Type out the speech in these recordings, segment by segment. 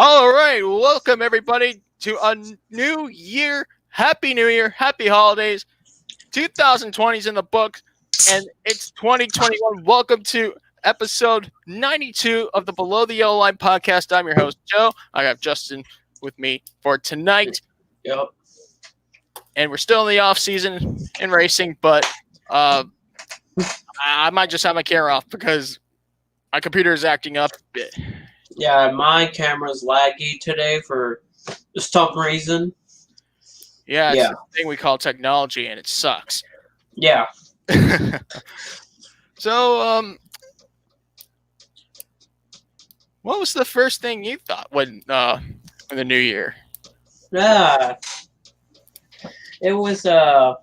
All right, welcome everybody to a new year. Happy New Year, happy holidays. 2020 is in the books, and it's 2021. Welcome to episode 92 of the Below the Yellow Line podcast. I'm your host, Joe. I have Justin with me for tonight. Yep. And we're still in the off season in racing, but I might just have my camera off because my computer is acting up. Yeah, my camera's laggy today for some reason. Yeah, it's the thing we call technology, and it sucks. Yeah. So, what was the first thing you thought when in the new year? It was I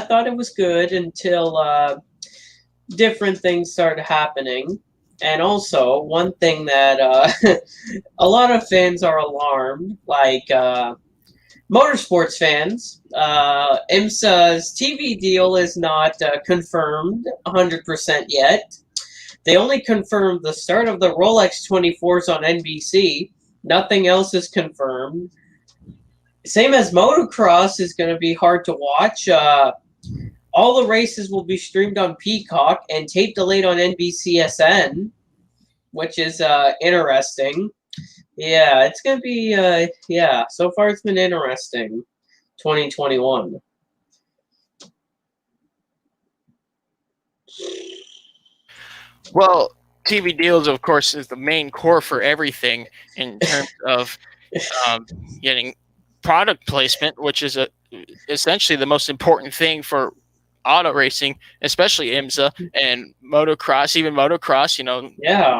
thought it was good until different things started happening. And also, one thing that a lot of fans are alarmed, like motorsports fans. IMSA's TV deal is not confirmed 100% yet. They only confirmed the start of the Rolex 24s on NBC. Nothing else is confirmed. Same as motocross is going to be hard to watch. All the races will be streamed on Peacock and tape delayed on NBCSN, which is interesting. Yeah, it's going to be, so far it's been interesting. 2021. Well, TV deals, of course, is the main core for everything in terms of getting product placement, which is essentially the most important thing for auto racing, especially IMSA and motocross. Even motocross,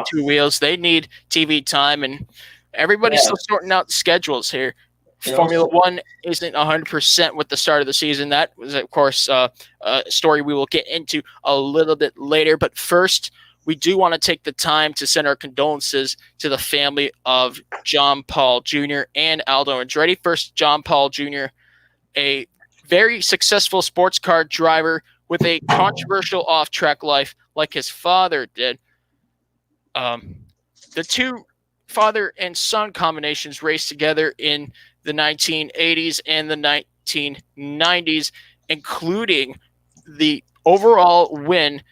two wheels, they need TV time, and everybody's still sorting out schedules here. Formula One isn't 100% with the start of the season. That was, of course, a story we will get into a little bit later. But first, we do want to take the time to send our condolences to the family of John Paul Jr. and Aldo Andretti. First, John Paul Jr., a very successful sports car driver with a controversial off-track life like his father did. The two father and son combinations raced together in the 1980s and the 1990s, including the overall win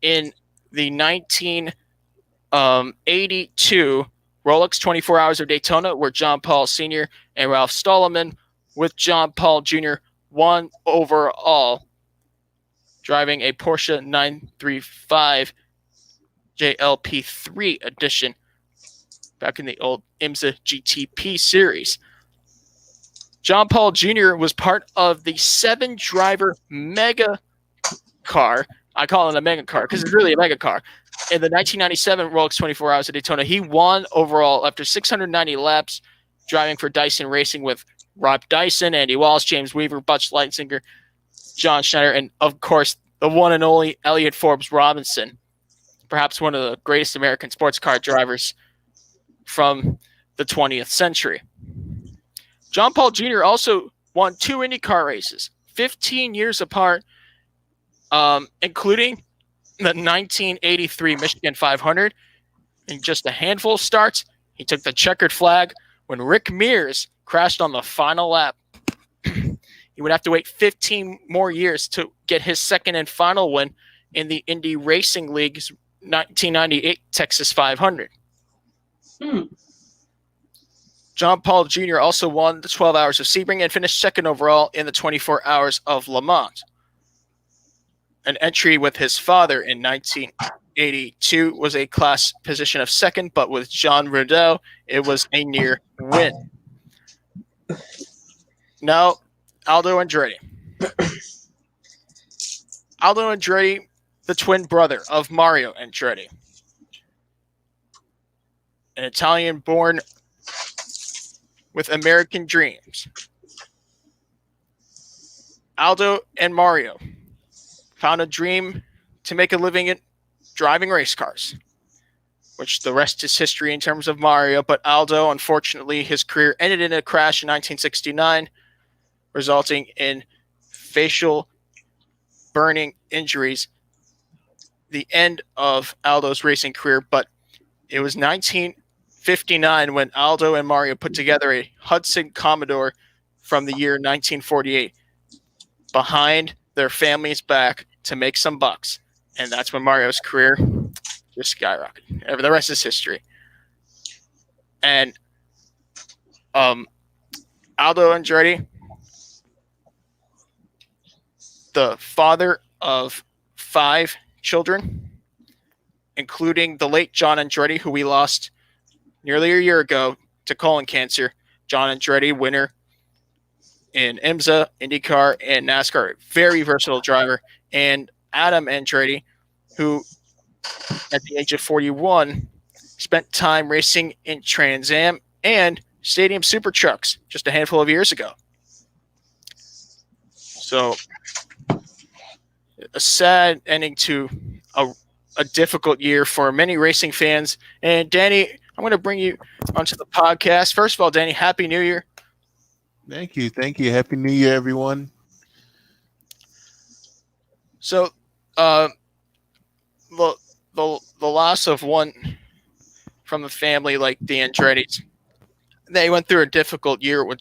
in the 1982 Rolex 24 Hours of Daytona, where John Paul Sr. and Ralph Stallman, with John Paul Jr., won overall, driving a Porsche 935 JLP3 edition back in the old IMSA GTP series. John Paul Jr. was part of the 7-driver mega car. I call it a mega car because it's really a mega car. In the 1997 Rolex 24 Hours of Daytona, he won overall after 690 laps, driving for Dyson Racing with Rob Dyson, Andy Wallace, James Weaver, Butch Leitzinger, John Schneider, and, of course, the one and only Elliott Forbes Robinson, perhaps one of the greatest American sports car drivers from the 20th century. John Paul Jr. also won 2 IndyCar races, 15 years apart, including the 1983 Michigan 500. In just a handful of starts, he took the checkered flag when Rick Mears crashed on the final lap. He would have to wait 15 more years to get his second and final win in the Indy Racing League's 1998 Texas 500. John Paul Jr. also won the 12 Hours of Sebring and finished second overall in the 24 Hours of Le Mans. An entry with his father in 1982 was a class position of second, but with Jean Rideau, it was a near win. Now, Aldo Andretti. Aldo Andretti, the twin brother of Mario Andretti. An Italian born with American dreams. Aldo and Mario found a dream to make a living in driving race cars, which the rest is history in terms of Mario. But Aldo, unfortunately, his career ended in a crash in 1969, resulting in facial burning injuries. The end of Aldo's racing career, but it was '59 when Aldo and Mario put together a Hudson Commodore from the year 1948 behind their family's back to make some bucks. And that's when Mario's career just skyrocketed. The rest is history. And um, Aldo Andretti, the father of 5 children, including the late John Andretti, who we lost nearly a year ago to colon cancer. John Andretti, winner in IMSA, IndyCar, and NASCAR. Very versatile driver. And Adam Andretti, who at the age of 41 spent time racing in Trans Am and Stadium Super Trucks just a handful of years ago. So a sad ending to a difficult year for many racing fans. And Danny, I'm going to bring you onto the podcast. First of all, Danny, Happy New Year. Thank you. Thank you. Happy New Year, everyone. So, the loss of one from the family, like the Andrettis, they went through a difficult year with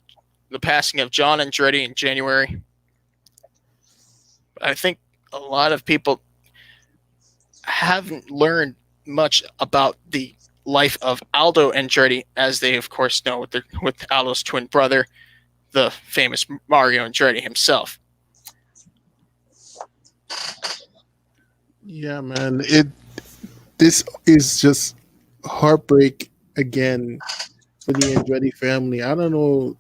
the passing of John Andretti in January. I think a lot of people haven't learned much about the life of Aldo Andretti, as they, of course, know with Aldo's twin brother, the famous Mario Andretti himself. Yeah, man. This is just heartbreak again for the Andretti family. I don't know.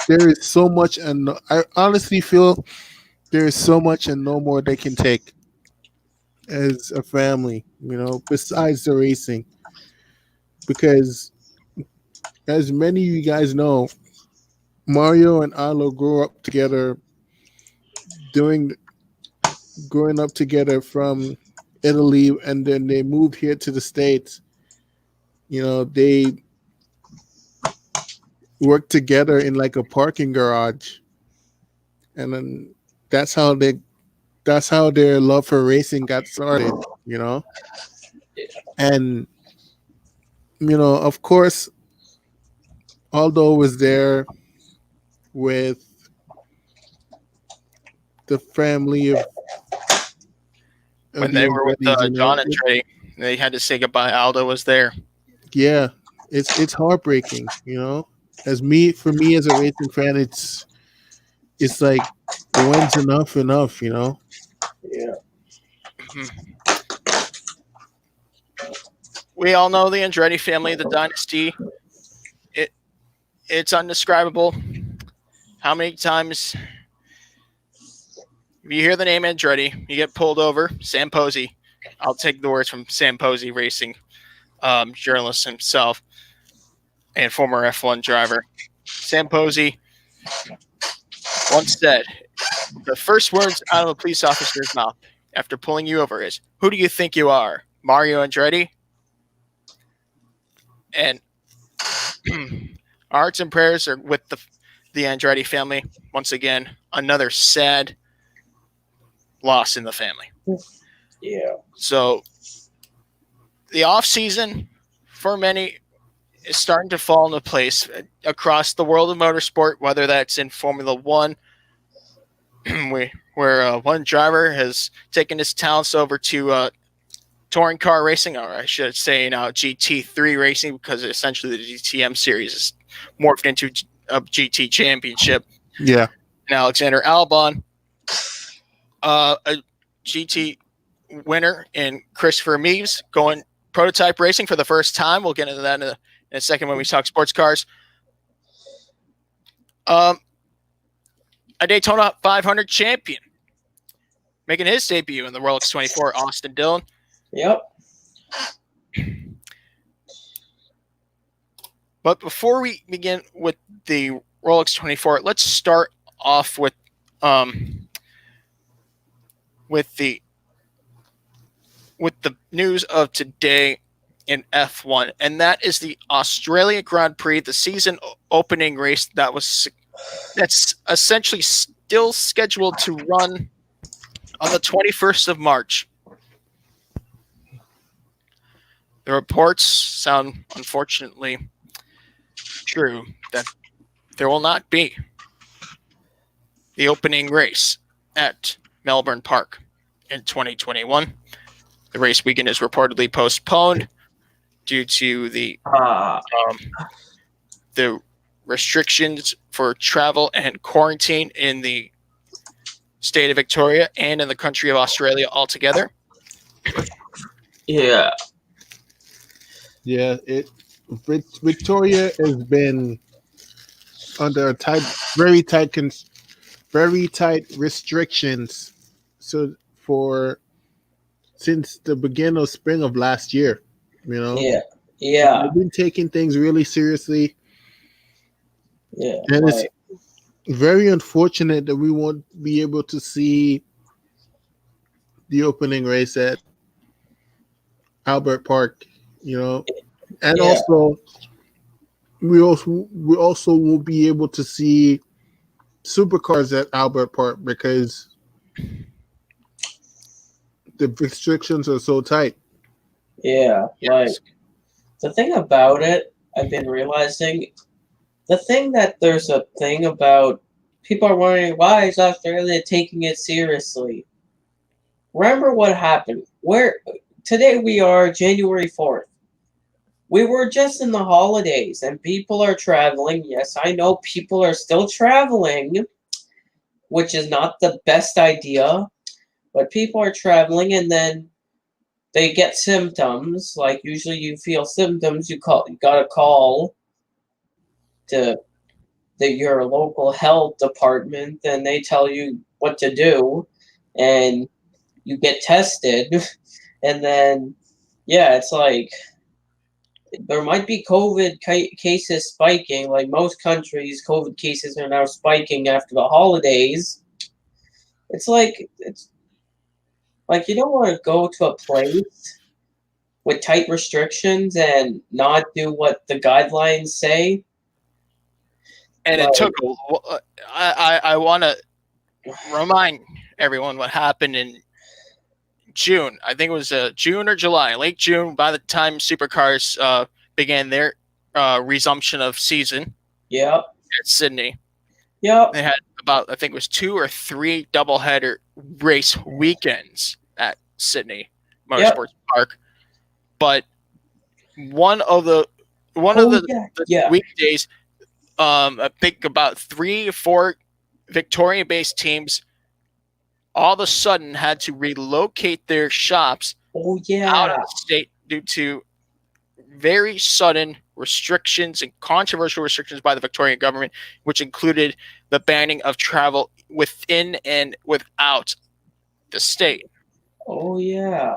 There is so much, and I honestly feel there is so much and no more they can take as a family. Besides the racing, because as many of you guys know, Mario and Aldo grew up together, growing up together from Italy, and then they moved here to the States. They worked together in like a parking garage, and then that's how their love for racing got started. And of course, Aldo was there with the family of When the they were with Andrettis, John Andretti, they had to say goodbye. Aldo was there. Yeah, it's heartbreaking. For me as a racing fan, it's like, when's enough enough? Yeah. We all know the Andretti family, the dynasty. It's undescribable. How many times you hear the name Andretti, you get pulled over? Sam Posey. I'll take the words from Sam Posey, racing journalist himself and former F1 driver. Sam Posey once said, the first words out of a police officer's mouth after pulling you over is, "Who do you think you are, Mario Andretti?" And our hearts and prayers are with the Andretti family. Once again, another sad loss in the family. Yeah. So the off season for many is starting to fall into place across the world of motorsport, whether that's in Formula One, where one driver has taken his talents over to touring car racing, or I should say now GT3 racing, because essentially the GTM series is morphed into a GT championship. Yeah. And Alexander Albon, a GT winner in Christopher Meeves, going prototype racing for the first time. We'll get into that in a second when we talk sports cars. A Daytona 500 champion, making his debut in the Rolex 24, Austin Dillon. Yep. But before we begin with the Rolex 24, let's start off with the news of today in F1, and that is the Australia Grand Prix, the season opening race that's essentially still scheduled to run on the 21st of March. The reports sound unfortunately true that there will not be the opening race at Melbourne Park in 2021. The race weekend is reportedly postponed due to Ah, um, the restrictions for travel and quarantine in the state of Victoria and in the country of Australia altogether. yeah, Yeah, Victoria has been under very tight, very tight restrictions. So for since the beginning of spring of last year, you know, yeah, yeah, they've been taking things really seriously, yeah. and it's Like, very unfortunate that we won't be able to see the opening race at Albert Park. You know, and yeah. also we also won't be able to see supercars at Albert Park because the restrictions are so tight. Yeah, like Yes. the thing about it, I've been realizing there's a thing about people are wondering why is Australia taking it seriously. Remember what happened? Where today we are January 4th. We were just in the holidays and people are traveling. Yes, I know people are still traveling, which is not the best idea, but people are traveling and then they get symptoms. Like usually you feel symptoms, you gotta call to your local health department and they tell you what to do and you get tested and then yeah, it's like there might be cases spiking. Like most countries, COVID cases are now spiking after the holidays. It's like you don't want to go to a place with tight restrictions and not do what the guidelines say. And it Like, took. I want to remind everyone what happened in June. I think it was June or July, late June. By the time supercars began their resumption of season yep, at Sydney, yep, they had about I think it was 2 or 3 doubleheader race weekends at Sydney yep. Motorsports Park. But one of the one of Oh the, yeah, the yeah. weekdays, I think about 3 or 4 Victorian-based teams all of a sudden had to relocate their shops Oh out of yeah. the state due to very sudden restrictions and controversial restrictions by the Victorian government, which included the banning of travel within and without the state. Oh yeah.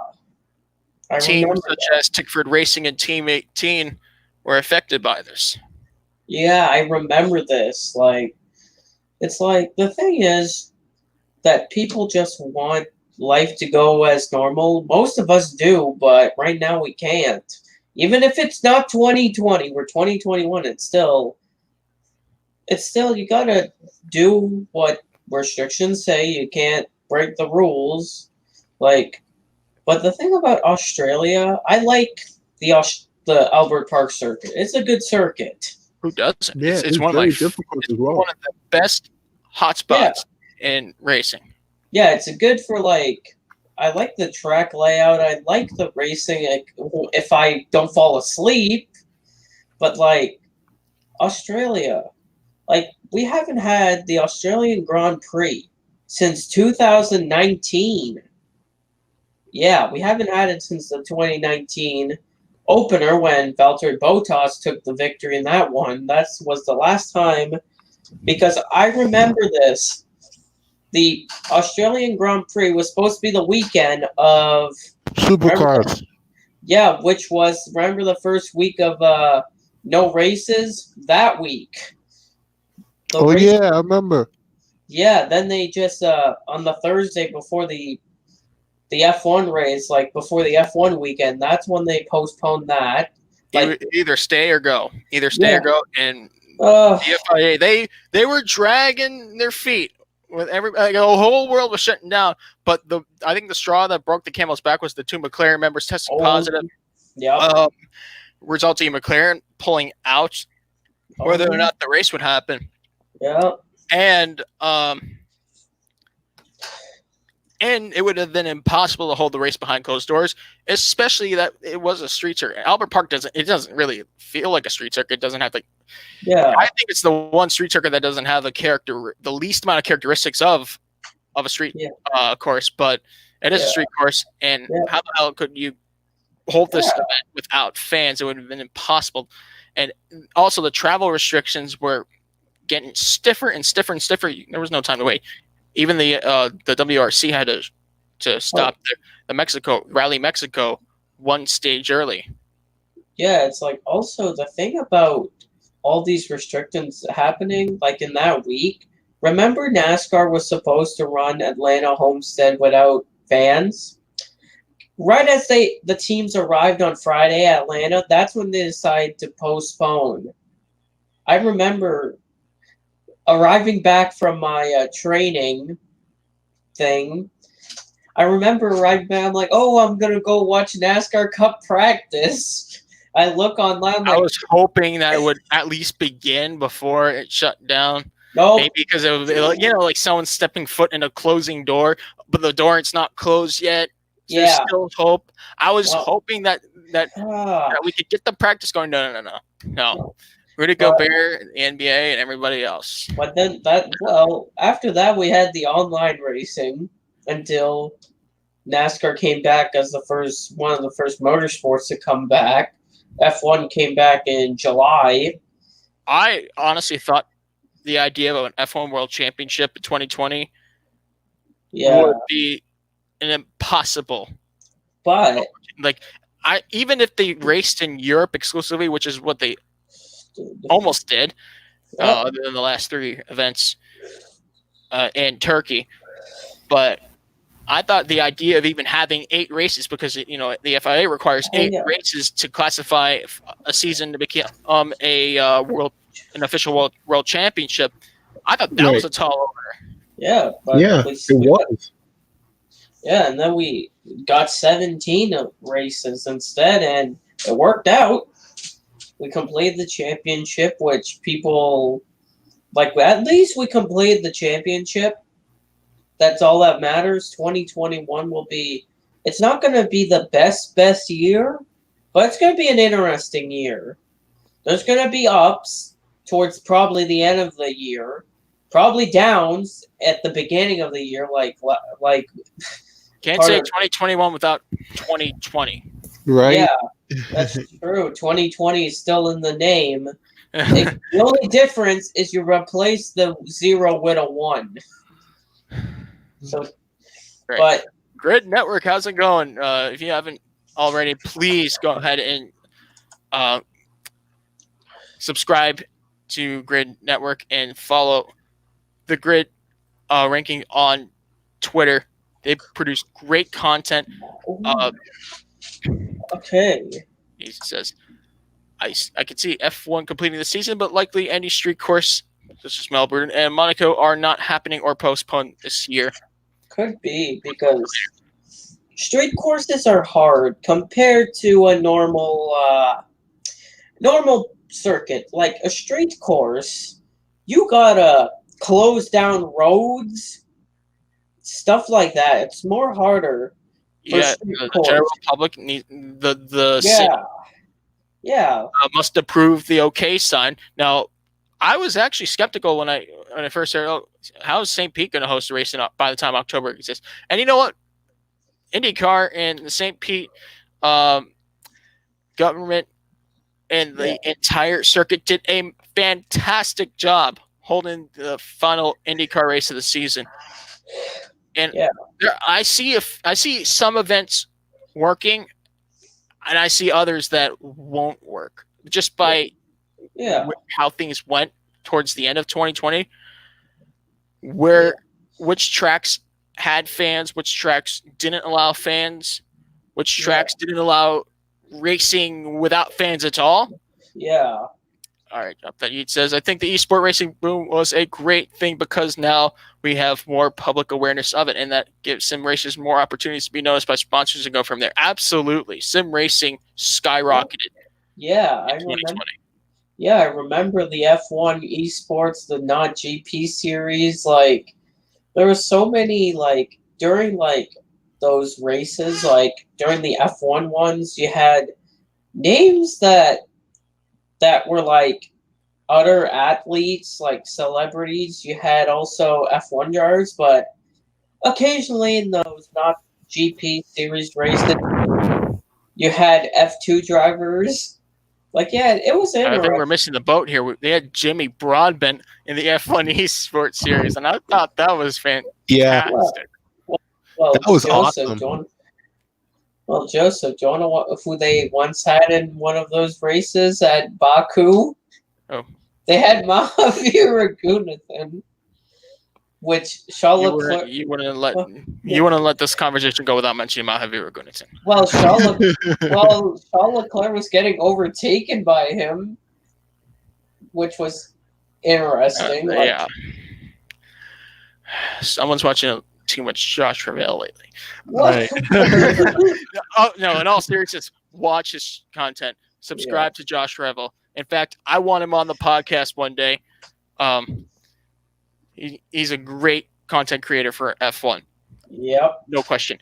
I Teams remember such that. as Tickford Racing and Team 18 were affected by this. Yeah, I remember this. Like, it's like the thing is that people just want life to go as normal. Most of us do, but right now we can't. Even if it's not 2020, we're 2021. It's still you gotta do what restrictions say. You can't break the rules. Like, but the thing about Australia, I like the Albert Park circuit. It's a good circuit. Who doesn't? Yeah, It's it's one of my very difficult it's as well. one of the best Yeah, hotspots in racing. yeah, it's a good for like. I like the track layout. I like the racing. Like, if I don't fall asleep, but like Australia, like we haven't had the Australian Grand Prix since 2019. Yeah, we haven't had it since the 2019 opener when Valtteri Bottas took the victory in that one. That was the last time because I remember this. The Australian Grand Prix was supposed to be the weekend of remember, Supercars. yeah, which was remember the first week of no races that week. The Oh race, yeah, I remember. yeah. Then they just on the Thursday before the F1 race, like before the F1 weekend, that's when they postponed that. Like, Either stay or go. Either stay or yeah, go. And uh, the FIA, they were dragging their feet with like, the whole world was shutting down. But I think the straw that broke the camel's back was the 2 McLaren members testing oh, positive. Yep. uh, resulting in McLaren pulling out whether or Oh, not the race would happen. yeah. And and it would have been impossible to hold the race behind closed doors, especially that it was a street circuit. Albert Park doesn't really feel like a street circuit. It doesn't have like I Yeah. think it's the one street circuit that doesn't have the least amount of characteristics of a street Yeah. course, but it is a Yeah. street course. And Yeah. how the hell could you hold this Yeah. event without fans? It would have been impossible. And also the travel restrictions were getting stiffer and stiffer and stiffer. There was no time to wait. Even the WRC had to Oh, stop the Mexico Rally Mexico one stage early. yeah. It's like also the thing about all these restrictions happening, like in that week. Remember, NASCAR was supposed to run Atlanta Homestead without fans. Right as the teams arrived on Friday at Atlanta, that's when they decided to postpone. I remember arriving back from my training thing. I remember arriving back. I'm like, oh, I'm gonna go watch NASCAR Cup practice. I look online. I'm I like, was hoping that it would at least begin before it shut down. no, Maybe because it was like someone stepping foot in a closing door, but the door it's not closed yet. So there's yeah, still hope. I was no, hoping that ah, we could get the practice going. No. no. Rudy But Gobert, the NBA, and everybody else. but then after that we had the online racing until NASCAR came back as the first one of the first motorsports to come back. F1 came back in July. I honestly thought the idea of an F1 World Championship in 2020 Yeah, would be an impossible. but Like, even if they raced in Europe exclusively, which is what they almost did, other than the last three events in Turkey, but I thought the idea of even having 8 races, because the FIA requires oh 8 yeah, races to classify a season to become an official world championship. I thought that was Right. a tall order. yeah, but Yeah, we, it was. yeah, and then we got 17 races instead, and it worked out. We completed the championship, which people like. At least we completed the championship. That's all that matters. 2021 will be. It's not going to be the best year, but it's going to be an interesting year. There's going to be ups towards probably the end of the year, probably downs at the beginning of the year, like Can't part say of 2021 without 2020. Right. yeah. That's true. 2020 is still in the name. The only difference is you replace the 0 with a 1. So, Great. but Grid Network, how's it going? If you haven't already, please go ahead and subscribe to Grid Network and follow the Grid ranking on Twitter. They produce great content. okay, He says, I can see F1 completing the season, but likely any street course, such as Melbourne and Monaco, are not happening or postponed this year. could be because street courses are hard compared to a normal circuit. Like a street course, you gotta close down roads, stuff like that. It's more harder for Yeah, street the course. general public need the city Yeah. must approve the OK sign. Now, I was actually skeptical when I first heard, oh, how is St. Pete going to host a race by the time October exists? And you know what? IndyCar and the St. Pete government and the entire circuit did a fantastic job holding the final IndyCar race of the season. And I see some events working, and I see others that won't work just by how things went towards the end of 2020, which tracks had fans, which tracks didn't allow fans, which tracks didn't allow racing without fans at all. Yeah. All right, that Yeet says, I think the esport racing boom was a great thing because now we have more public awareness of it, and that gives sim racers more opportunities to be noticed by sponsors and go from there. Absolutely, sim racing skyrocketed Yeah, in I remember. 2020. Yeah, I remember the F1 esports, the not GP series. Like, there were so many during those races, during the F1 ones, you had names that were other athletes, like celebrities. You had also F1 drivers, but occasionally in those not GP series races, you had F2 drivers. Like, yeah, it was I think interesting. we're missing the boat here. They had Jimmy Broadbent in the F1 esports series, and I thought that was Yeah, Well, fantastic. well, that well, was Joseph, awesome. John. Well, Joseph, do you know who they once had in one of those races at Baku? Oh, They had Mahavir Raghunathan, which you Charlotte wouldn't Claire. you wouldn't let Well, you wouldn't let this conversation go without mentioning Mahavir Gunnison. well, Charlotte. Well, Charlotte Claire was getting overtaken by him, which was interesting. Yeah, someone's watching too much Josh Ravel lately. What? Right. Oh no! In all seriousness, watch his content. Yeah. Subscribe to Josh Revel. In fact, I want him on the podcast one day. He's a great content creator for F1, Yep. no question.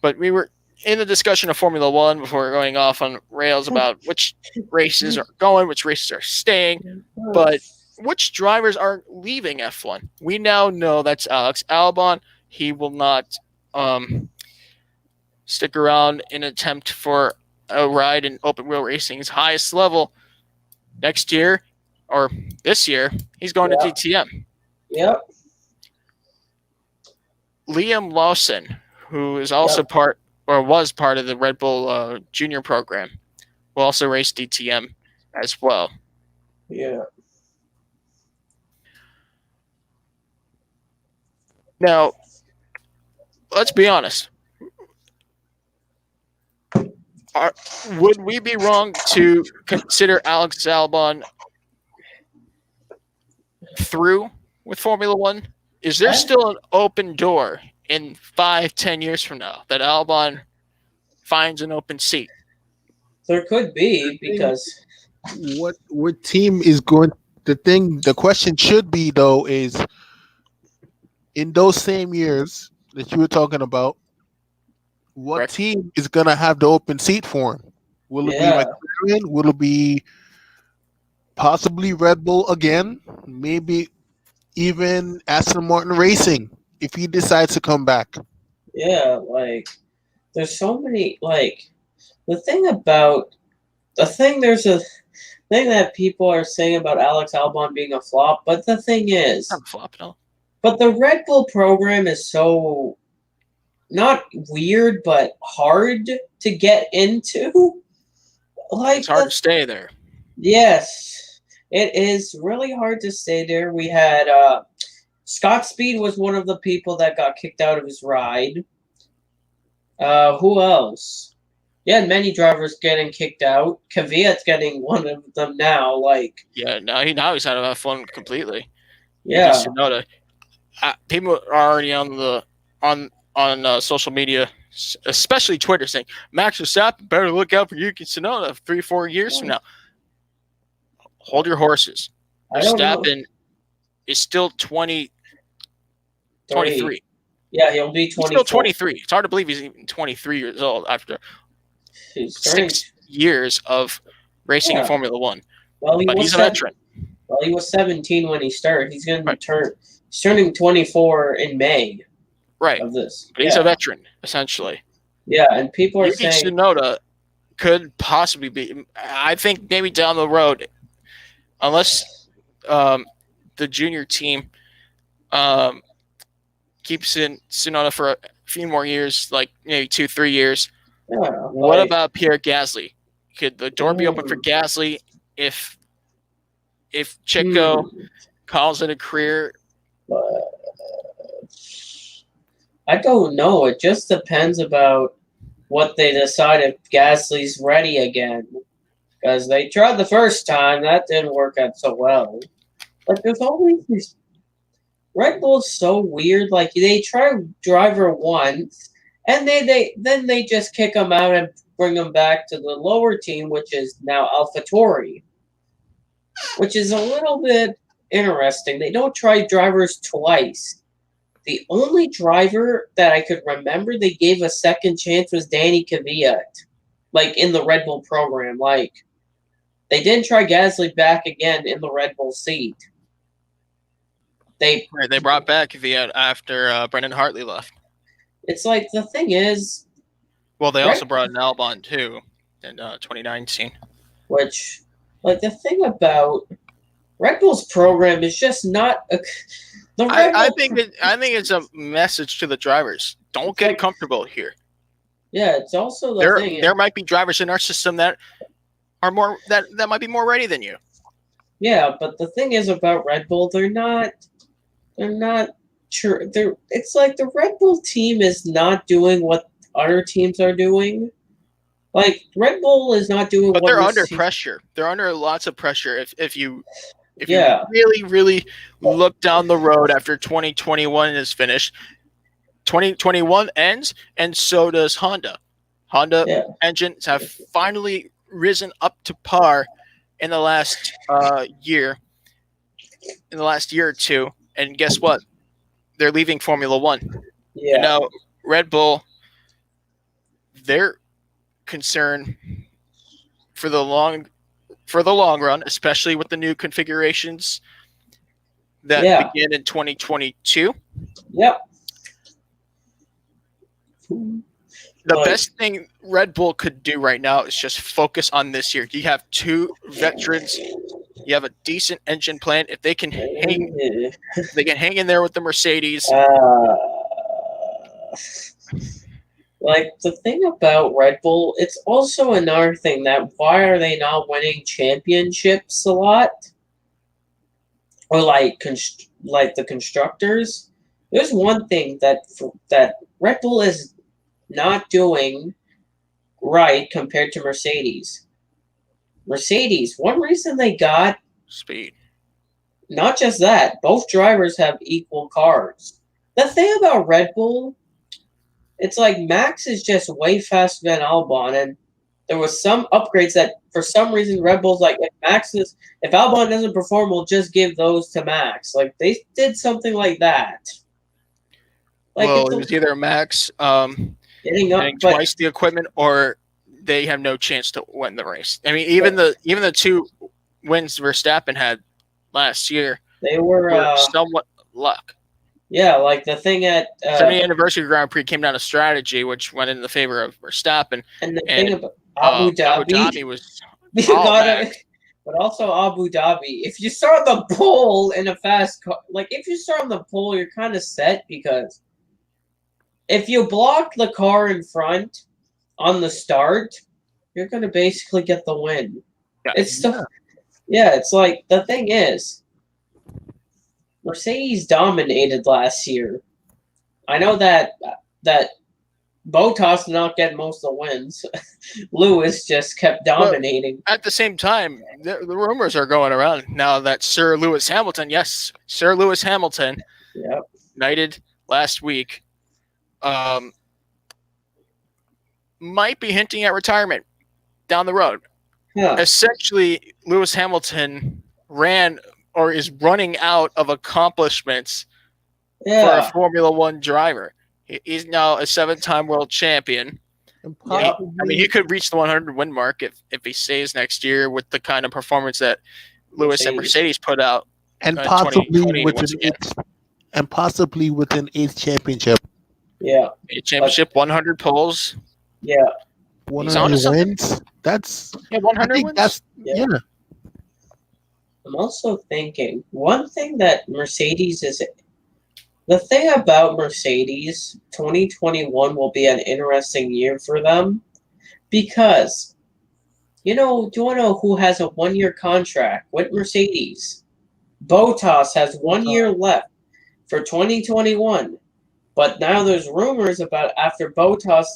But we were in the discussion of Formula One before going off on rails about which races are going, which races are staying, but which drivers are leaving F1. We now know that's Alex Albon. He will not stick around in an attempt for a ride in open wheel racing's highest level next year or this year. He's going to DTM. Yep. Liam Lawson, who is also part or was part of the Red Bull Junior program, will also race DTM as well. Yeah. Now, let's be honest. Would we be wrong to consider Alex Albon through with Formula One? Is there still an open door in 5-10 years from now that Albon finds an open seat? There could be, because what team is going? The question should be though is in those same years that you were talking about, what Correct. team is gonna have the open seat for him? Will it be McLaren? Will it be possibly Red Bull again? Maybe even Aston Martin Racing if he decides to come back. Yeah, there's so many there's a thing that people are saying about Alex Albon being a flop, but the thing is, Not a flop, no. but the Red Bull program is so not weird but hard to get into. It's hard to stay there. Yes, it is really hard to stay there. We had Scott Speed was one of the people that got kicked out of his ride. Who else? Yeah, many drivers getting kicked out. Kvyat's getting one of them now. Yeah, now he's out of F1 completely. Yeah, Tsunoda. People are already on social media, especially Twitter, saying Max Verstappen better look out for Yuki Tsunoda 3-4 years from now. Hold your horses. Verstappen is still 23. Yeah, he'll be 24. He's still 23. It's hard to believe he's even 23 years old after 6 years of racing in Formula One. Well, he's a veteran. Well, he was 17 when he started. He's going to he's turning 24 in May. Right. Of this. But he's a veteran, essentially. Yeah, and people are Yuki saying Tsunoda could possibly be. I think maybe down the road, unless the junior team keeps in Tsunoda for a few more years, like maybe 2-3 years. Yeah, what about Pierre Gasly? Could the door be open for Gasly if Chico calls it a career? I don't know. It just depends about what they decide if Gasly's ready again. because they tried the first time. That didn't work out so well. But there's always these Red Bull's so weird. Like they try driver once, and then they just kick them out and bring them back to the lower team, which is now AlphaTauri, which is a little bit interesting. They don't try drivers twice. The only driver that I could remember they gave a second chance was Danny Kvyat, like in the Red Bull program. Like they didn't try Gasly back again in the Red Bull seat. They brought back Viet after Brendan Hartley left. It's like the thing is, well, they also brought in Albon too in 2019. Which, like the thing about Red Bull's program is just not. I think it's a message to the drivers. Don't get comfortable here. Yeah, it's also the thing. There might be drivers in our system that are more that might be more ready than you. Yeah, but the thing is about Red Bull, they're not sure. It's like the Red Bull team is not doing what other teams are doing. Like Red Bull is not doing. But they're under pressure. They're under lots of pressure. If you really look down the road after 2021 is finished, 2021 ends, and so does Honda. Honda engines have finally risen up to par in the last year. In the last year or two, and guess what? They're leaving Formula One. Yeah. And now Red Bull, they're concerned for the long run, especially with the new configurations that begin in 2022. Yep. The best thing Red Bull could do right now is just focus on this year. You have two veterans. You have a decent engine plan. If they can hang in there with the Mercedes. Like the thing about Red Bull, it's also another thing that why are they not winning championships a lot? Or like the constructors. There's one thing that Red Bull is not doing right compared to Mercedes. Mercedes, one reason they got speed. Not just that, both drivers have equal cars. The thing about Red Bull, it's like Max is just way faster than Albon, and there was some upgrades that for some reason Red Bull's like if Albon doesn't perform, we'll just give those to Max. Like they did something like that. Like it was either Max getting twice the equipment, or they have no chance to win the race. I mean, even the two wins Verstappen had last year, they were somewhat luck. Yeah, like the thing at 70th anniversary Grand Prix came down to strategy, which went in the favor of Verstappen. And the thing about Abu Dhabi was but also Abu Dhabi. If you start on the pole in a fast car, like if you start on the pole, you're kind of set because if you block the car in front on the start, you're going to basically get the win. Yeah. It's like the thing is, Mercedes dominated last year. I know that Bottas did not get most of the wins. Lewis just kept dominating. But at the same time, the rumors are going around now that Sir Lewis Hamilton, knighted last week, might be hinting at retirement down the road. Yeah. Essentially, Lewis Hamilton ran or is running out of accomplishments for a Formula One driver. He's now a 7-time world champion. I mean, he could reach the 100 win mark if he stays next year with the kind of performance that Lewis and Mercedes put out, and possibly with an 8th championship. Yeah, 8th championship, 100 poles. Yeah, 100 wins. That's 100 wins. I'm also thinking one thing that Mercedes is. The thing about Mercedes, 2021 will be an interesting year for them because, do you want to know who has a 1-year contract with Mercedes? Bottas has 1 year left for 2021. But now there's rumors about after Bottas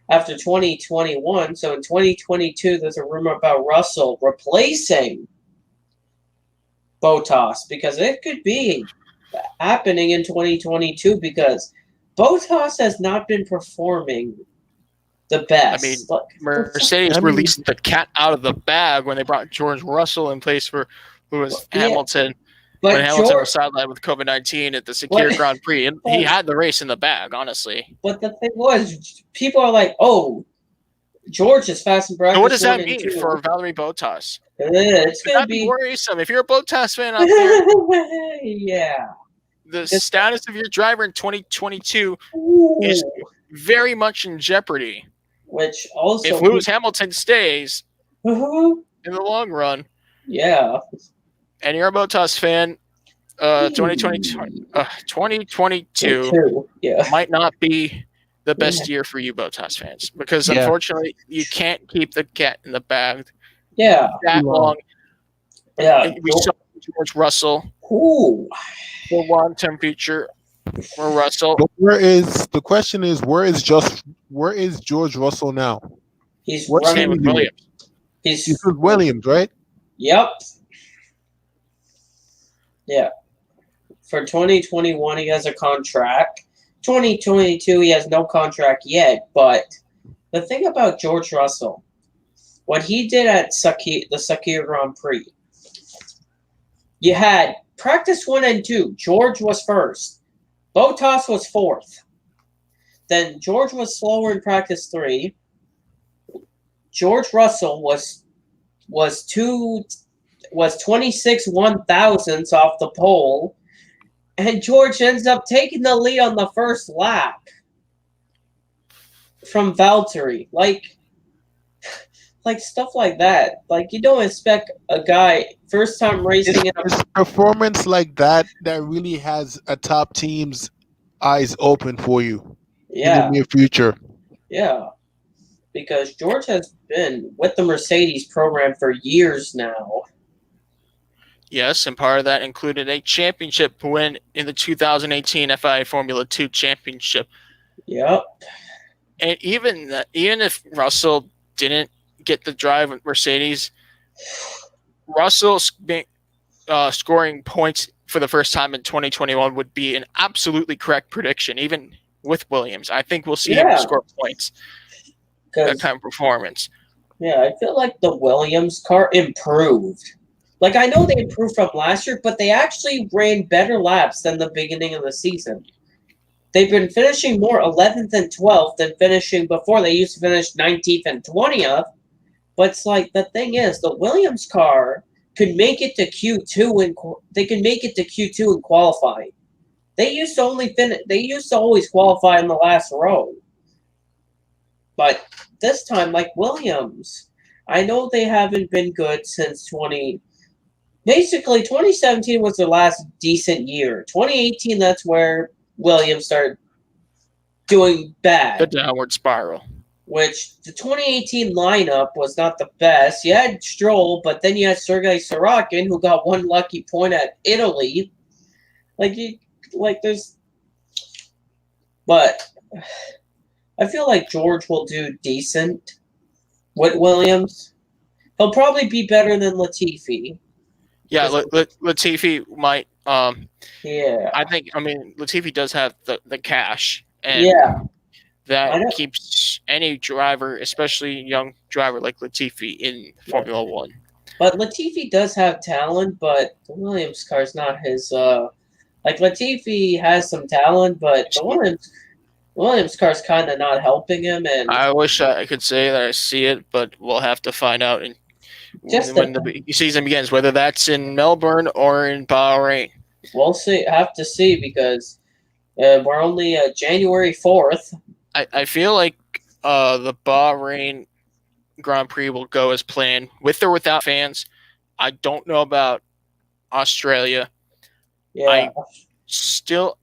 after 2021. So in 2022, there's a rumor about Russell replacing Bottas because it could be happening in 2022 because Bottas has not been performing the I mean, best. Like, Mercedes I mean, released the cat out of the bag when they brought George Russell in place for Lewis yeah, Hamilton when but Hamilton George, was sidelined with COVID-19 at the but Secure Grand Prix. And he but had the race in the bag, honestly. but the thing was, people are like, "Oh, George is fast in So what practice does one that and mean for two. Valerie Bottas? It's Should gonna that be be worrisome? If you're a Bottas fan out there, yeah." the Just, status of your driver in 2022 is ooh, very much in jeopardy. which If also Lewis Hamilton stays people, in the long run, yeah. and you're a Bottas fan, 2022 Two, yeah, might not be the yeah, best year for you Bottas fans because yeah, unfortunately you can't keep the cat in the bag yeah, too that long. long. yeah. We saw George Russell, Ooh, the long-term future for Russell. But where is the question? Is where is George Russell now? he's What Staying team running. with is he with? Williams. He's He's with Williams, right? yep, yeah. For 2021, he has a contract. 2022, he has no contract yet. But the thing about George Russell, what he did at the Sakir Grand Prix, you had practice one and two. George was first. Bottas was fourth. Then George was slower in practice three. George Russell was 26 1,000ths off the pole, and George ends up taking the lead on the first lap from Valtteri. Like stuff like that. Like you don't expect a guy first time racing in a It's performance like that that really has a top team's eyes open for you in the yeah, near future. yeah. Because George has been with the Mercedes program for years now. Yes, and part of that included a championship win in the 2018 FIA Formula 2 Championship. Yep. And even if Russell didn't get the drive with Mercedes, Russell scoring points for the first time in 2021 would be an absolutely correct prediction, even with Williams. I think we'll see him Yeah. score points. That kind of performance. Yeah, I feel like the Williams car improved. Like I know they improved from last year, but they actually ran better laps than the beginning of the season. They've been finishing more 11th and 12th than finishing before. They used to finish 19th and 20th. But it's like the thing is, the Williams car could make it to Q2 and they can make it to Q2 in qualifying. They used to only finish. They used to always qualify in the last row. But this time, like Williams, I know they haven't been good since 20. Basically, 2017 was their last decent year. 2018, that's where Williams started doing The bad. downward spiral. Which the 2018 lineup was not the best. You had Stroll, but then you had Sergei Sorokin, who got one lucky point at Italy. There's, but I feel like George will do decent with Williams. He'll probably be better than Latifi. Yeah, Latifi might. Yeah, I think. I mean, Latifi does have the cash, and yeah. I that know. keeps any driver, especially young driver like Latifi, in Formula One. But Latifi does have talent, but the Williams car's not his. Like Latifi has some talent, but the Williams car's kind of not helping him, and I wish I could say that I see it, but we'll have to find out when the season begins, whether that's in Melbourne or in Bahrain. We'll see. Have to see because we're only January 4th. I feel like the Bahrain Grand Prix will go as planned, with or without fans. I don't know about Australia. Yeah,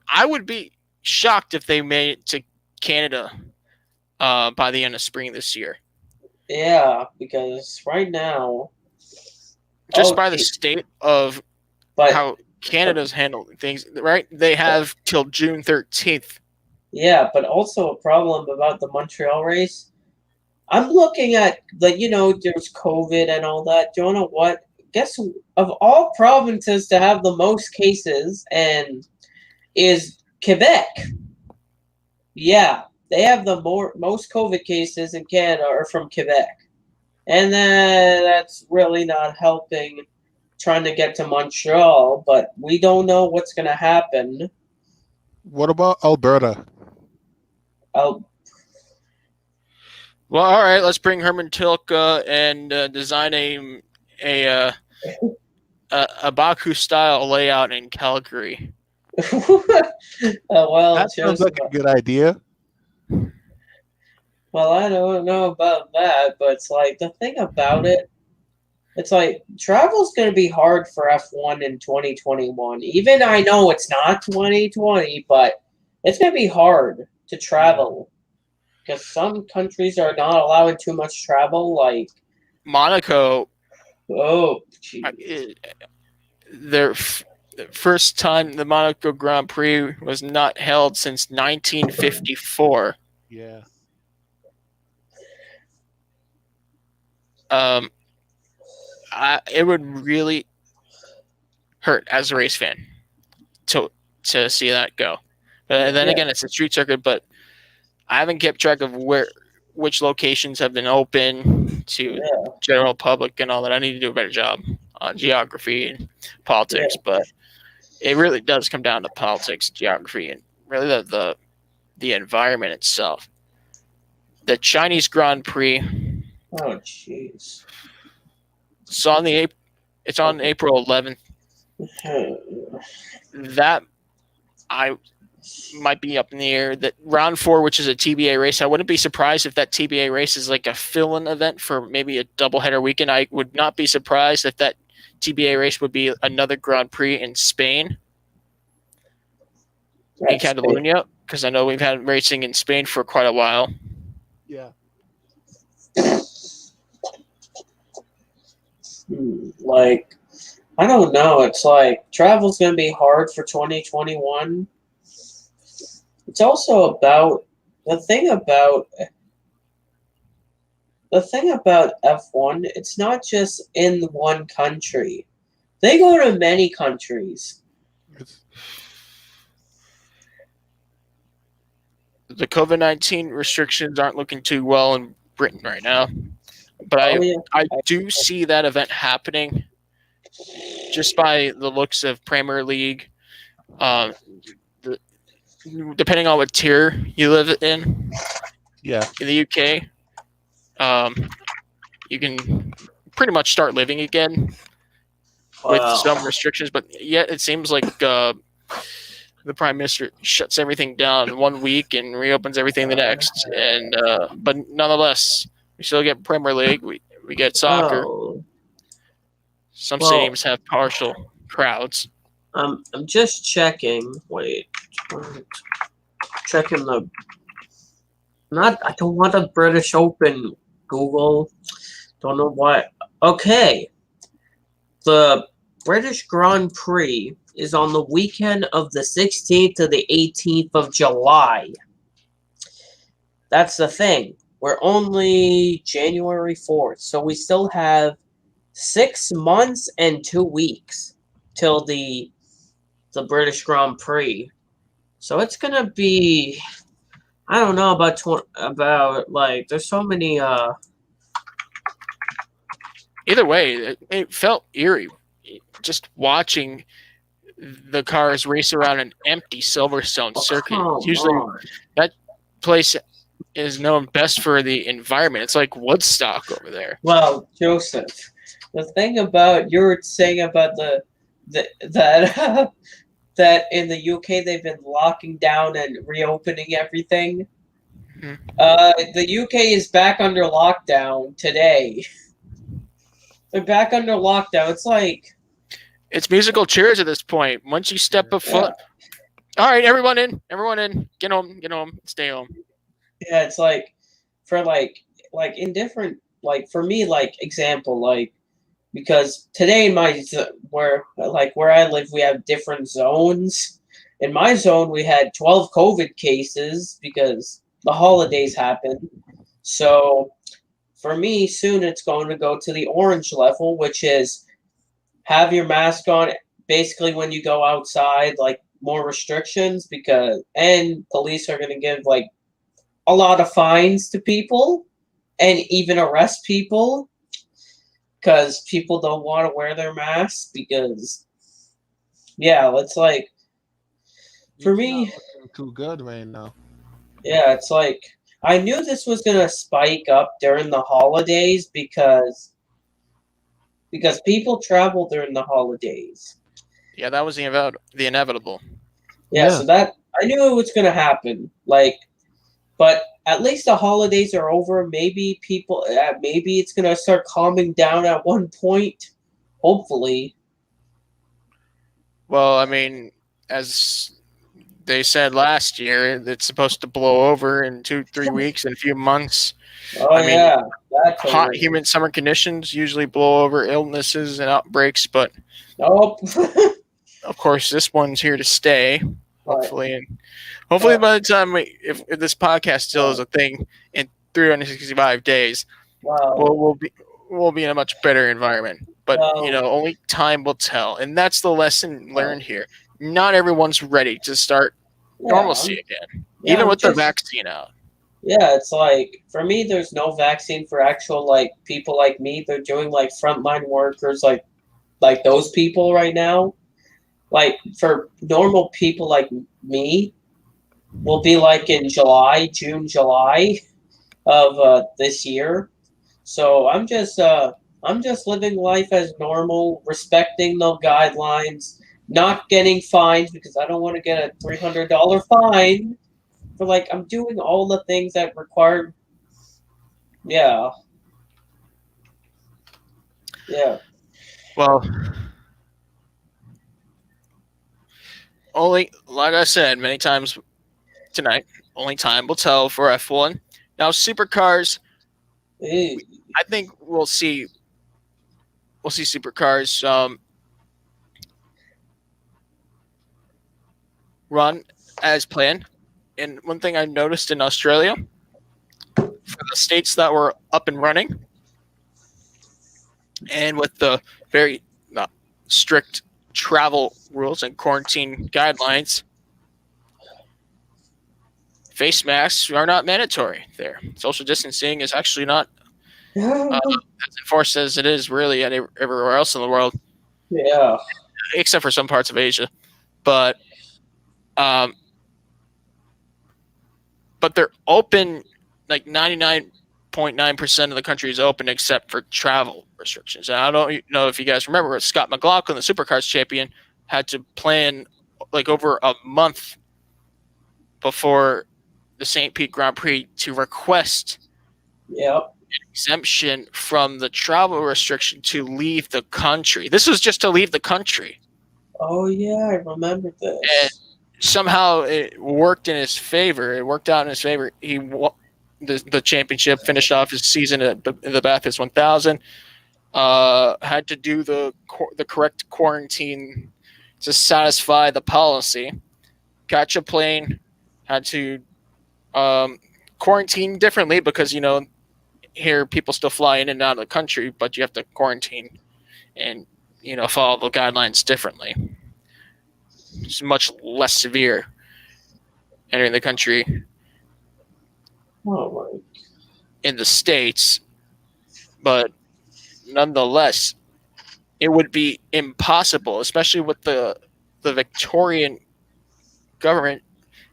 I would be shocked if they made it to Canada by the end of spring this year. yeah. Because right now, Just by the state of how Canada's handling things, right? They have till June 13th. Yeah, but also a problem about the Montreal race. I'm looking at there's COVID and all that. Do you know what? Guess of all provinces to have the most cases and is Quebec. Yeah, they have the most COVID cases in Canada are from Quebec, and then that's really not helping. Trying to get to Montreal, but we don't know what's going to happen. What about Alberta? Oh, Well, all right, let's bring Herman Tilke and design a uh, a Baku style layout in Calgary. well, That sounds like a good idea. well, I don't know about that, but it's like the thing about it. It's like travel's going to be hard for F1 in 2021. Even I know it's not 2020, but it's going to be hard to travel because some countries are not allowing too much travel. Like Monaco, oh, geez. their first time the Monaco Grand Prix was not held since 1954. Yeah. It would really hurt as a race fan to see that go. But then again, it's a street circuit, but I haven't kept track of which locations have been open to general public and all that. I need to do a better job on geography and politics, but it really does come down to politics, geography, and really the environment itself. The Chinese Grand Prix. Oh, jeez. It's on April 11th. That I might be up in the air. That round 4, which is a TBA race, I wouldn't be surprised if that TBA race is like a fill-in event for maybe a doubleheader weekend. I would not be surprised if that TBA race would be another Grand Prix in Spain, in Catalonia, because I know we've had racing in Spain for quite a while. Yeah. Like, I don't know. It's like travel's going to be hard for 2021. It's also about the thing about F1. It's not just in one country. They go to many countries. The COVID-19 restrictions aren't looking too well in Britain right now. But I do see that event happening just by the looks of Premier League. Depending on what tier you live in, yeah, in the UK, you can pretty much start living again with some restrictions. But yet it seems like the Prime Minister shuts everything down 1 week and reopens everything the next. And but nonetheless, we still get Premier League. We get soccer. Some stadiums have partial crowds. I'm just checking. Wait, checking the. I don't want a British Open. Google. Don't know what. Okay. The British Grand Prix is on the weekend of the 16th to the 18th of July. That's the thing. We're only January 4th, so we still have 6 months and 2 weeks till the British Grand Prix. So it's gonna be, I don't know about like there's so many. Either way, it felt eerie just watching the cars race around an empty Silverstone circuit. Usually, that place is known best for the environment. It's like Woodstock over there. Well, Joseph, the thing about you were saying about that that in the UK they've been locking down and reopening everything. Mm-hmm. The UK is back under lockdown today. They're back under lockdown. It's like it's musical chairs at this point. Once you step a foot, all right, everyone in, get home, stay home. Yeah, it's like for like in different for me example because today in where I live we have different zones. In my zone we had 12 COVID cases because the holidays happened. So for me, soon it's going to go to the orange level, which is have your mask on basically when you go outside, like more restrictions because and police are going to give like a lot of fines to people and even arrest people because people don't want to wear their masks because yeah, it's like for It's not me, looking too good right now. yeah, it's like I knew this was going to spike up during the holidays because people travel during the holidays. Yeah, that was the inevitable. Yeah, Yeah. so that I knew it was going to happen. Like, but at least the holidays are over. Maybe maybe it's going to start calming down at one point. Hopefully. Well, I mean, as they said last year, it's supposed to blow over in 2, 3 weeks, in a few months. Oh I mean, yeah, that hot, totally. humid summer conditions usually blow over illnesses and outbreaks, but Nope. of course, this one's here to stay. but, Hopefully, and hopefully but, by the time if this podcast still is but, a thing in 365 days, well, we'll be in a much better environment. But well, only time will tell, and that's the lesson well, learned here. Not everyone's ready to start yeah, normalcy again, yeah. even I'm with the just vaccine out. yeah. It's like for me, there's no vaccine for actual like people like me. They're doing like frontline workers, like those people right now. Like for normal people like me, will be like in July, June, July of this year. So I'm just living life as normal, respecting the guidelines, not getting fined because I don't want to get a $300 fine for like I'm doing all the things that require. Yeah, yeah, Well, only like I said many times tonight, only time will tell for F1. Now, supercars, eh, I think we'll see supercars run as planned. And one thing I noticed in Australia, for the states that were up and running, and with the very strict travel rules and quarantine guidelines, face masks are not mandatory there. Social distancing is actually not as enforced as it is really everywhere else in the world, yeah. except for some parts of Asia. But um, but they're open. Like 99.9% of the country is open except for travel restrictions. And I don't know if you guys remember, Scott McLaughlin, the Supercars champion, had to plan like over a month before the St. Pete Grand Prix to request Yep. exemption from the travel restriction to leave the country. This was just to leave the country. Oh yeah, I remember And this. somehow it worked in his favor. It worked out in his favor. He won the championship, finished off his season at the Bathurst 1000. Had to do the correct quarantine to satisfy the policy. Catch a plane, had to quarantine differently because here people still fly in and out of the country, but you have to quarantine and follow the guidelines differently. It's much less severe entering the country Oh my. in the States, but nonetheless, it would be impossible, especially with the Victorian government,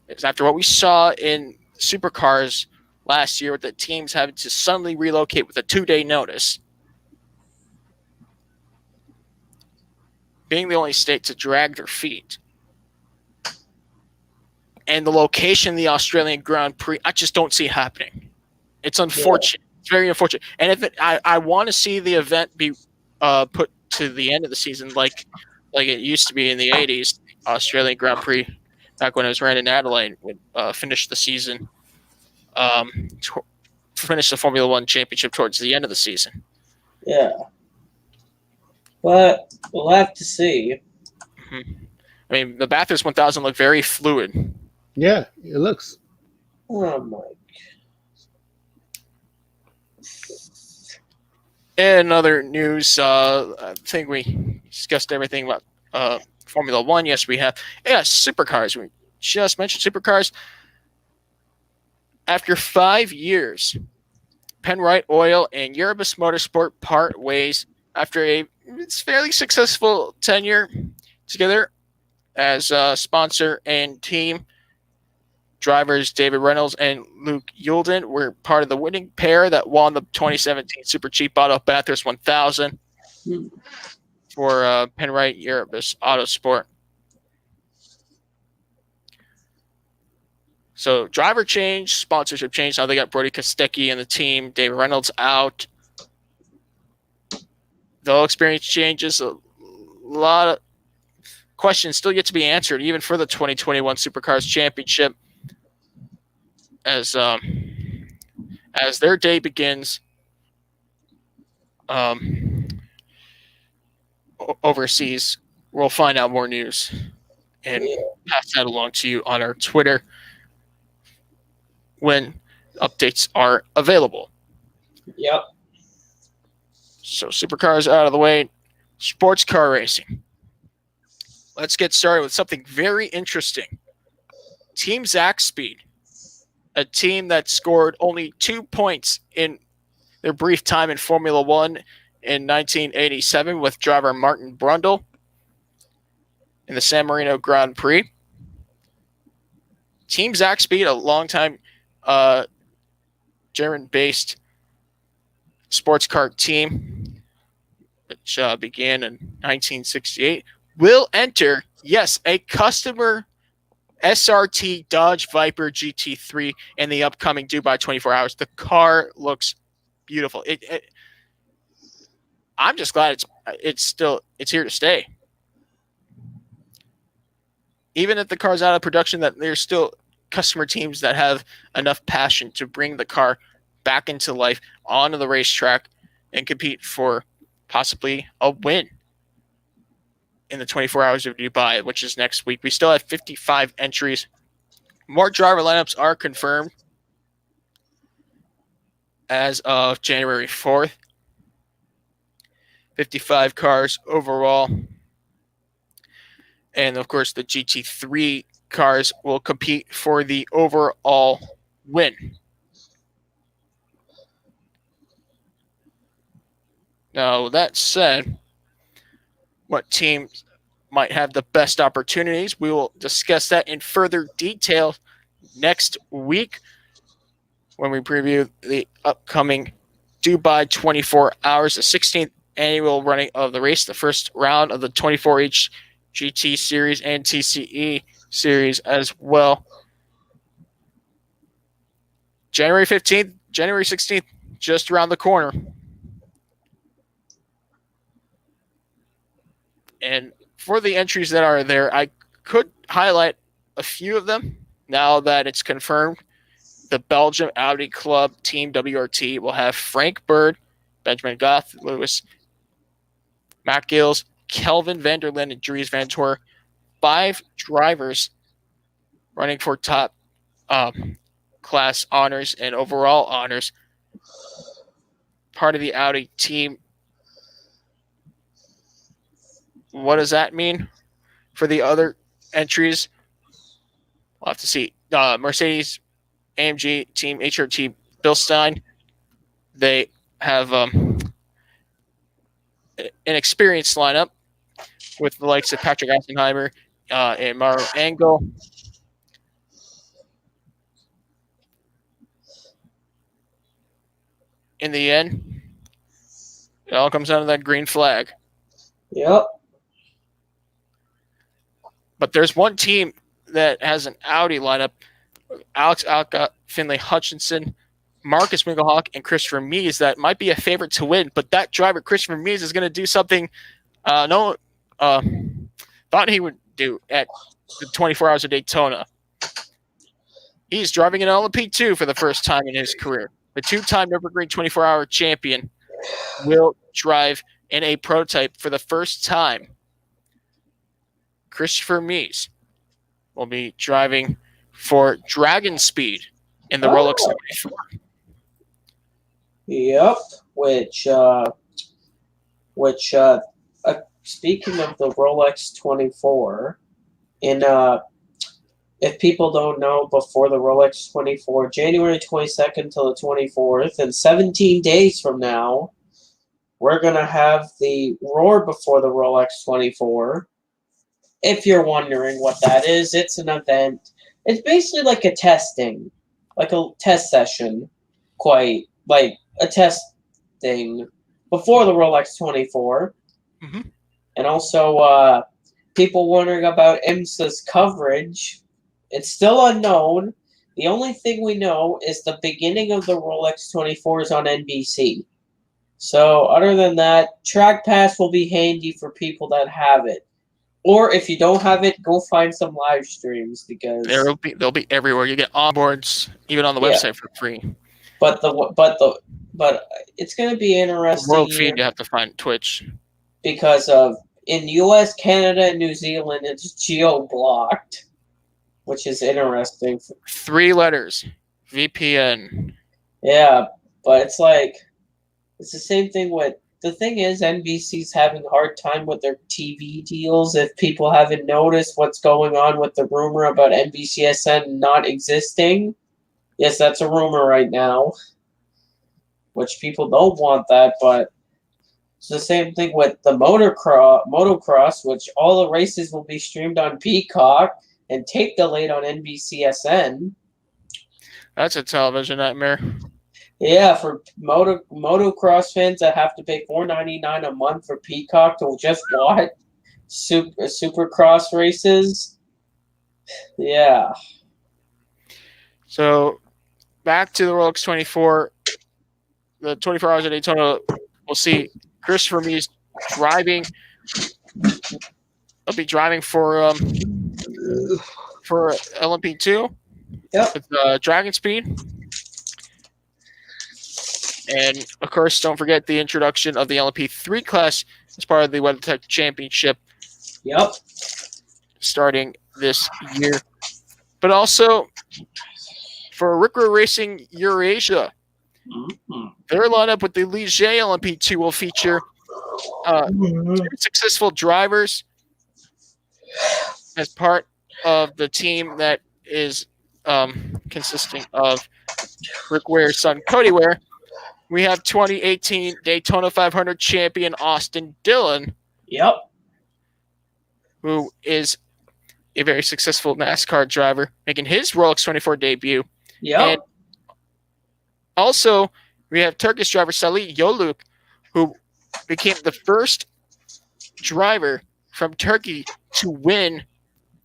is after what we saw in supercars last year with the teams having to suddenly relocate with a 2-day notice, being the only state to drag their feet. And the location of the Australian Grand Prix, I just don't see it happening. It's Yeah. unfortunate. It's very unfortunate. And if I want to see the event be put to the end of the season, like it used to be in the '80s, Australian Grand Prix, back when it was ran in Adelaide, would finish the season, um, finish the Formula One championship towards the end of the season. Yeah. But we'll have to see. Mhm. I mean, the Bathurst 1000 looked very fluid. Yeah, it looks. Oh my. In other news, I think we discussed everything about Formula One. Yes, we have. Yeah, supercars. We just mentioned supercars. After 5 years, Penrite Oil and Erebus Motorsport part ways after a fairly successful tenure together as sponsor and team. Drivers David Reynolds and Luke Yulden were part of the winning pair that won the 2017 Super Cheap Auto Bathurst 1000 for Penrite Erebus Autosport. So driver change, sponsorship change. Now they got Brody Kostecki in the team. David Reynolds out. Though experience changes, a lot of questions still yet to be answered, even for the 2021 Supercars Championship, as their day begins overseas. We'll find out more news and pass that along to you on our Twitter when updates are available. Yep. So supercars out of the way. Sports car racing. Let's get started with something very interesting. Team Zach Speed, a team that scored only 2 points in their brief time in Formula One in 1987 with driver Martin Brundle in the San Marino Grand Prix. Team Zach Speed, a longtime German-based sports car team, which began in 1968, will enter, yes, a customer SRT Dodge Viper GT3 in the upcoming Dubai 24 Hours. The car looks beautiful. I'm just glad it's here to stay. Even if the car's out of production, that there's still customer teams that have enough passion to bring the car back into life onto the racetrack and compete for possibly a win in the 24 Hours of Dubai, which is next week. We still have 55 entries. More driver lineups are confirmed as of January 4th. 55 cars overall. And of course, the GT3 cars will compete for the overall win. Now, that said, what teams might have the best opportunities, we will discuss that in further detail next week when we preview the upcoming Dubai 24 Hours, the 16th annual running of the race, the first round of the 24H GT Series and TCE Series as well. January 15th, January 16th, just around the corner. And for the entries that are there, I could highlight a few of them now that it's confirmed. The Belgium Audi Club Team WRT will have Frank Bird, Benjamin Goth, Lewis Matt Gills, Kelvin van der Linde, and Dries Van Tor. 5 drivers running for top class honors and overall honors. Part of the Audi team. What does that mean for the other entries? We'll have to see. Mercedes AMG team HRT Bilstein. They have an experienced lineup with the likes of Patrick Eisenheimer and Mauro Engel. In the end, it all comes down to that green flag. Yep. But there's one team that has an Audi lineup. Alex Alka, Finlay Hutchinson, Marcus Minglehawk, and Christopher Mees that might be a favorite to win. But that driver, Christopher Mees, is going to do something no thought he would do at the 24 Hours of Daytona. He's driving an LMP2 for the first time in his career. The 2-time Nürburgring 24-hour champion will drive in a prototype for the first time. Christopher Mees will be driving for Dragon Speed in the Rolex 74. Yep. Which which speaking of the Rolex 24, in if people don't know, before the Rolex 24, January 22nd till the 24th, and 17 days from now, we're going to have the Roar before the Rolex 24. If you're wondering what that is, it's an event. It's basically like a testing, like a test session, quite like a test thing before the Rolex 24. Hmm. And also, people wondering about IMSA's coverage. It's still unknown. The only thing we know is the beginning of the Rolex 24 is on NBC. So, other than that, Track Pass will be handy for people that have it. Or if you don't have it, go find some live streams because They'll be everywhere. You get onboards even on the yeah. website for free. But it's going to be The world interesting feed here you have to find Twitch. because of in U.S., Canada, and New Zealand, it's geo blocked, which is interesting. 3 letters. VPN. Yeah, but it's like it's the same thing with the thing is NBC's having a hard time with their TV deals. If people haven't noticed what's going on with the rumor about NBCSN not existing, yes, that's a rumor right now, which people don't want that, but it's the same thing with the motocross, which all the races will be streamed on Peacock and tape delayed on NBCSN. That's a television nightmare. Yeah, for motocross fans that have to pay $4.99 a month for Peacock to just watch supercross races. Yeah. So back to the Rolex 24. The 24 Hours of Daytona. We'll see Christopher Mees driving. He'll be driving for LMP2. Yep. With Dragon Speed. And, of course, don't forget the introduction of the LMP3 class as part of the WeatherTech Championship. Yep. Starting this year. But also, for Rickway Racing Eurasia, their lineup with the Ligier LMP2 will feature 2 successful drivers as part of the team that is consisting of Rick Ware's son, Cody Ware. We have 2018 Daytona 500 champion Austin Dillon. Yep. Who is a very successful NASCAR driver, making his Rolex 24 debut. Yep. And also, we have Turkish driver Salih Yoluk, who became the first driver from Turkey to win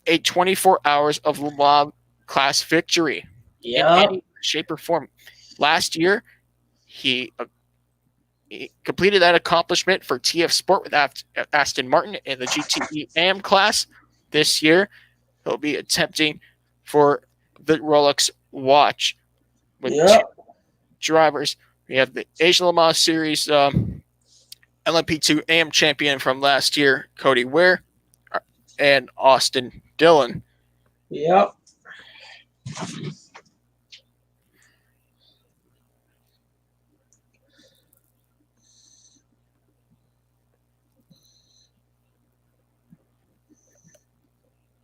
a 24 hours of Le Mans class victory in any shape or form. Last year, he completed that accomplishment for TF Sport with Aston Martin in the GTE AM class. This year, he'll be attempting for the Rolex watch with 2 drivers. We have the Asian Le Mans Series LMP2 AM champion from last year, Cody Ware, and Austin Dillon. Yep.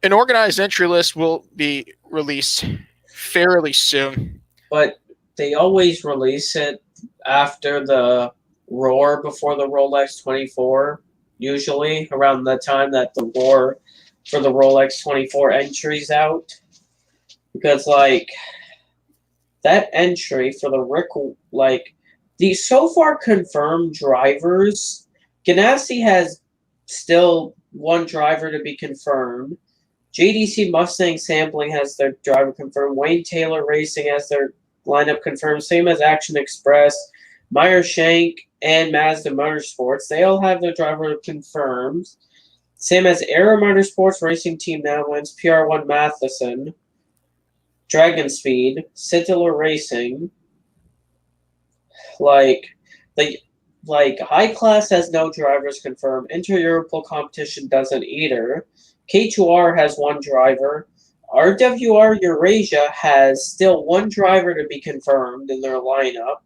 An organized entry list will be released fairly soon. But they always release it after the Roar before the Rolex 24, usually around the time that the Roar for the Rolex 24 entry's out. Because, like, that entry for the the so far confirmed drivers, Ganassi has still 1 driver to be confirmed. JDC Mustang Sampling has their driver confirmed. Wayne Taylor Racing has their lineup confirmed. Same as Action Express, Meyer Shank, and Mazda Motorsports. They all have their driver confirmed. Same as Aero Motorsports Racing Team now wins PR1 Matheson, Dragon Speed, Citadel Racing. High Class has no drivers confirmed. Inter-Europol Competition doesn't either. K2R has 1 driver. RWR Eurasia has still 1 driver to be confirmed in their lineup.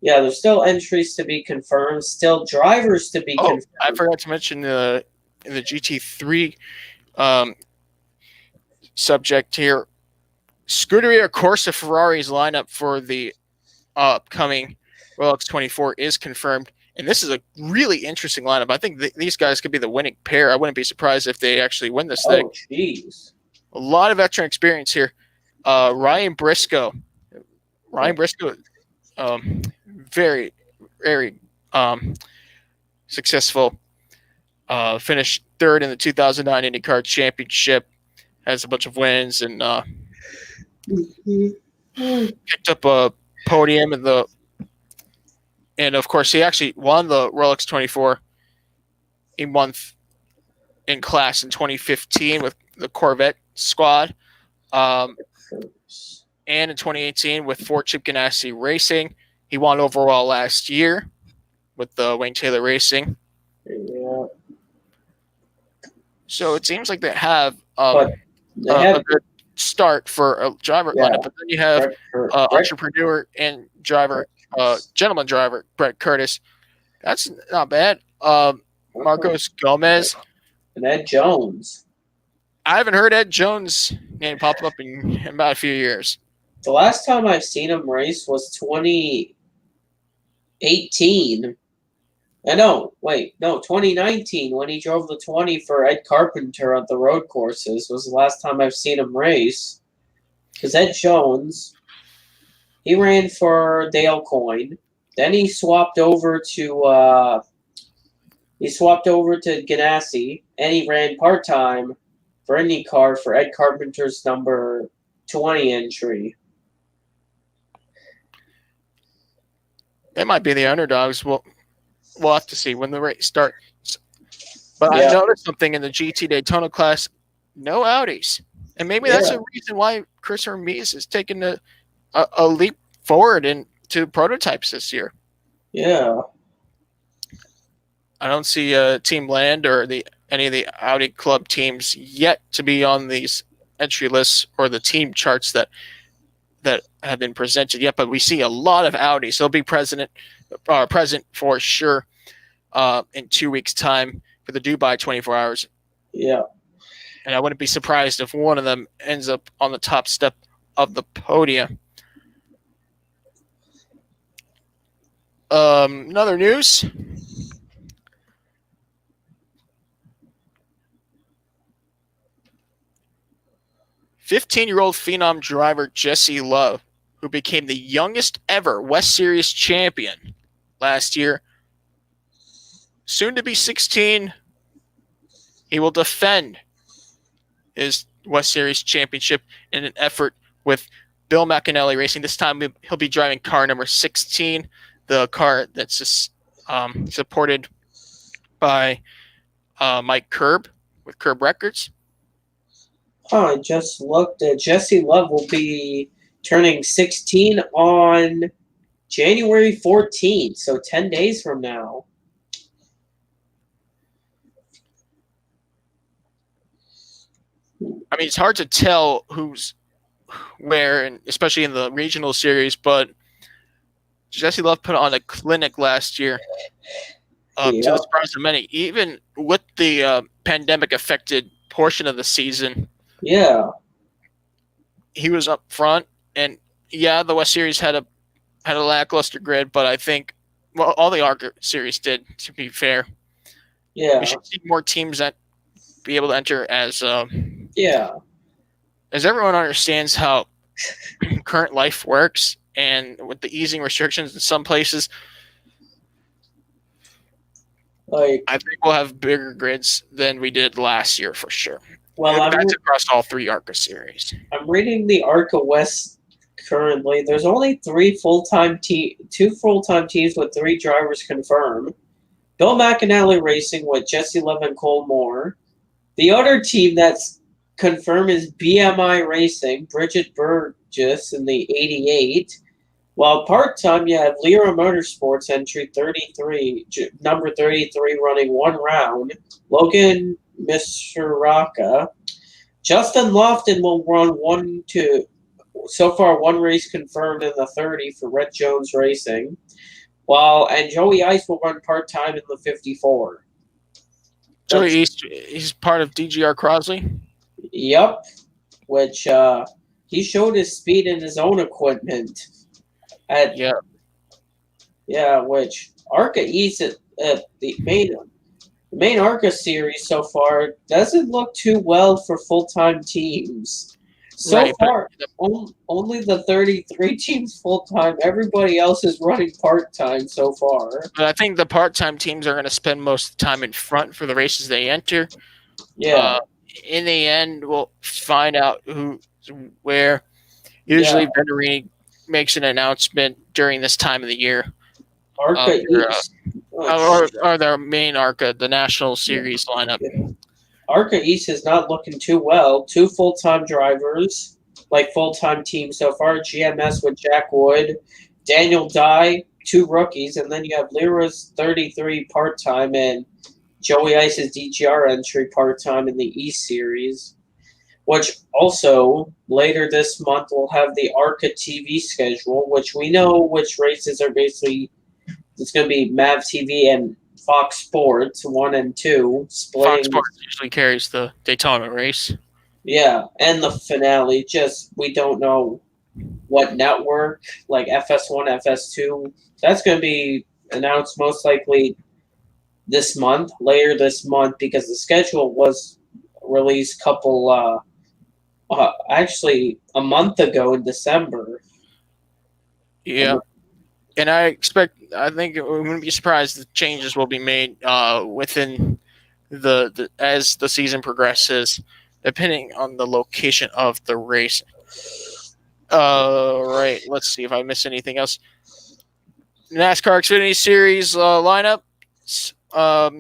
Yeah, there's still entries to be confirmed, still drivers to be Oh, I confirmed. forgot to mention the GT3 um, subject here. Scuderia Corsa Ferrari's lineup for the upcoming Rolex 24 is confirmed, and this is a really interesting lineup. I think these guys could be the winning pair. I wouldn't be surprised if they actually win this thing. Oh, jeez. A lot of veteran experience here. Ryan Briscoe. Ryan Briscoe, very, very successful. Finished third in the 2009 IndyCar Championship. Has a bunch of wins and picked up a podium and of course he actually won the Rolex 24. He won in class in 2015 with the Corvette squad, and in 2018 with Ford Chip Ganassi Racing. He won overall last year with the Wayne Taylor Racing. Yeah. So it seems like they have, a good start for a driver lineup, but then you have entrepreneur and driver, gentleman driver Brett Curtis. That's not bad. Marcos Gomez and Ed Jones. I haven't heard Ed Jones' name pop up in about a few years. The last time I've seen him race was 2018. 2019 when he drove the 20 for Ed Carpenter on the road courses was the last time I've seen him race. Because Ed Jones, he ran for Dale Coyne. Then he swapped over to Ganassi, and he ran part-time for IndyCar for Ed Carpenter's number 20 entry. They might be the underdogs. We'll have to see when the race starts. But I noticed something in the GT Daytona class, no Audis. And maybe that's a reason why Chris Hermes is taking a leap forward into prototypes this year. Yeah. I don't see Team Land or any of the Audi club teams yet to be on these entry lists or the team charts that have been presented yet, but we see a lot of Audis. They'll be present for sure in 2 weeks' time for the Dubai 24 Hours. Yeah. And I wouldn't be surprised if one of them ends up on the top step of the podium. Another news. "15-year-old phenom driver Jesse Love, who became the youngest ever West Series champion last year, soon to be 16, he will defend his West Series championship in an effort with Bill McAnally Racing. This time he'll be driving car number 16, the car that's supported by Mike Curb with Curb Records. Oh, I just looked at Jesse Love will be turning 16 on January 14th, so 10 days from now. I mean, it's hard to tell who's where, and especially in the regional series, but Jesse Love put on a clinic last year to the surprise of many, even with the pandemic-affected portion of the season. Yeah. He was up front, and the West Series had a lackluster grid, but I think all the ARCA series did, to be fair. Yeah. We should see more teams that be able to enter as everyone understands how current life works, and with the easing restrictions in some places, I think we'll have bigger grids than we did last year for sure. Well, that's across all three ARCA series. I'm reading the ARCA West currently. There's only two full-time teams with 3 drivers confirmed. Bill McAnally Racing with Jesse Love and Cole Moore. The other team that's confirmed is BMI Racing, Bridget Burgess in the 88. While part-time, you have Lira Motorsports entry 33, number 33, running 1 round. Logan Misraka. Justin Lofton will run 1 race confirmed in the 30 for Red Jones Racing. Well, and Joey Ice will run part time in the 54. Joey That's East, he's part of DGR Crosley. yep. Which he showed his speed in his own equipment. At Yeah, yeah, which Arca East the main Arca series so far doesn't look too well for full time teams. So right. far, only the 33 teams full time. Everybody else is running part time so far. But I think the part-time teams are going to spend most of the time in front for the races they enter. Yeah, Uh, in the end, we'll find out who where. yeah. Usually, Venturini makes an announcement during this time of the year of Arca their East. Oh, or their main ARCA, the National Series lineup. yeah. Arca East is not looking too well. Two full time drivers, like full time teams so far. GMS with Jack Wood, Daniel Dye, two rookies, and then you have Lyra's 33 part time and Joey Ice's DGR entry part time in the East Series. Which also later this month we'll have the ARCA TV schedule, which we know which races are basically it's going to be Mav TV and Fox Sports 1 and 2 Fox splitting. Sports usually carries the Daytona race. Yeah, and the finale. Just we don't know what network, like FS1, FS2. That's going to be announced most likely this month, later this month, because the schedule was released actually a month ago in December. Yeah, and I think we wouldn't be surprised the changes will be made within the as the season progresses, depending on the location of the race. Right. Let's see if I miss anything else. NASCAR Xfinity Series lineup.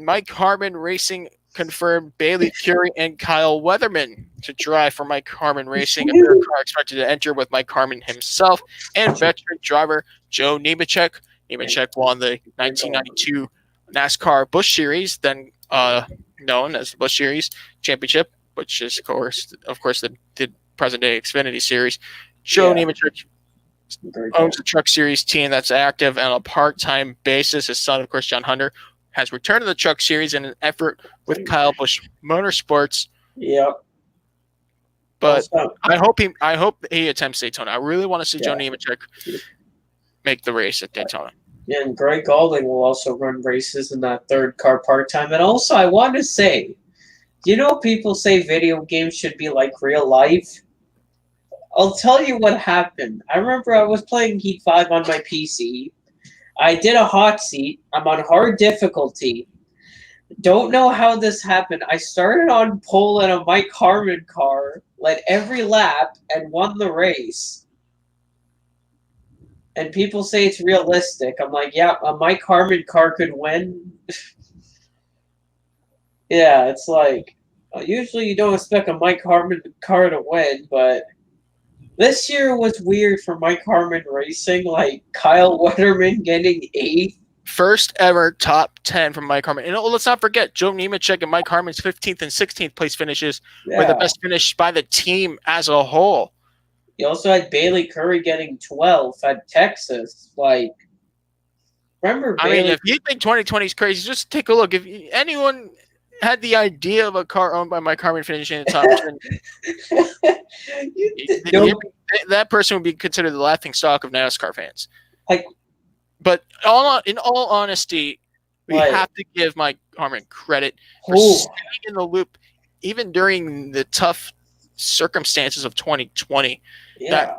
Mike Harmon Racing confirmed Bailey Currie and Kyle Weatherman to drive for Mike Harmon Racing. A third car expected to enter with Mike Harmon himself and veteran driver Joe Nemechek. Nemechek won the 1992 NASCAR Busch Series, then known as the Busch Series Championship, which is of course, the present-day Xfinity Series. Joe Yeah. Nemechek owns a Truck Series team that's active on a part-time basis. His son, of course, John Hunter, has returned to the Truck Series in an effort with Kyle Busch Motorsports. Yep. But Also, I hope he attempts Daytona. I really want to see Joe Nemechek make the race at Daytona. and Greg Galding will also run races in that third car part time. And also, I want to say, people say video games should be like real life? I'll tell you what happened. I remember I was playing Heat 5 on my PC. I did a hot seat. I'm on hard difficulty. Don't know how this happened. I started on pole in a Mike Harmon car, led every lap, and won the race. And people say it's realistic. I'm like, yeah, a Mike Harmon car could win. Yeah, it's like, usually you don't expect a Mike Harmon car to win, but this year was weird for Mike Harmon Racing. Like, Kyle Wetterman getting 8th. First ever top 10 from Mike Harmon. And let's not forget, Joe Nemechek and Mike Harmon's 15th and 16th place finishes were the best finish by the team as a whole. You also had Bailey Currie getting 12th at Texas. Like, remember Bailey? I mean, if you think 2020 is crazy, just take a look. If anyone had the idea of a car owned by Mike Harmon finishing in the top 10, that person would be considered the laughing stock of NASCAR fans. Like, but in all honesty, we have to give Mike Harmon credit for staying in the loop, even during the tough circumstances of 2020. Yeah.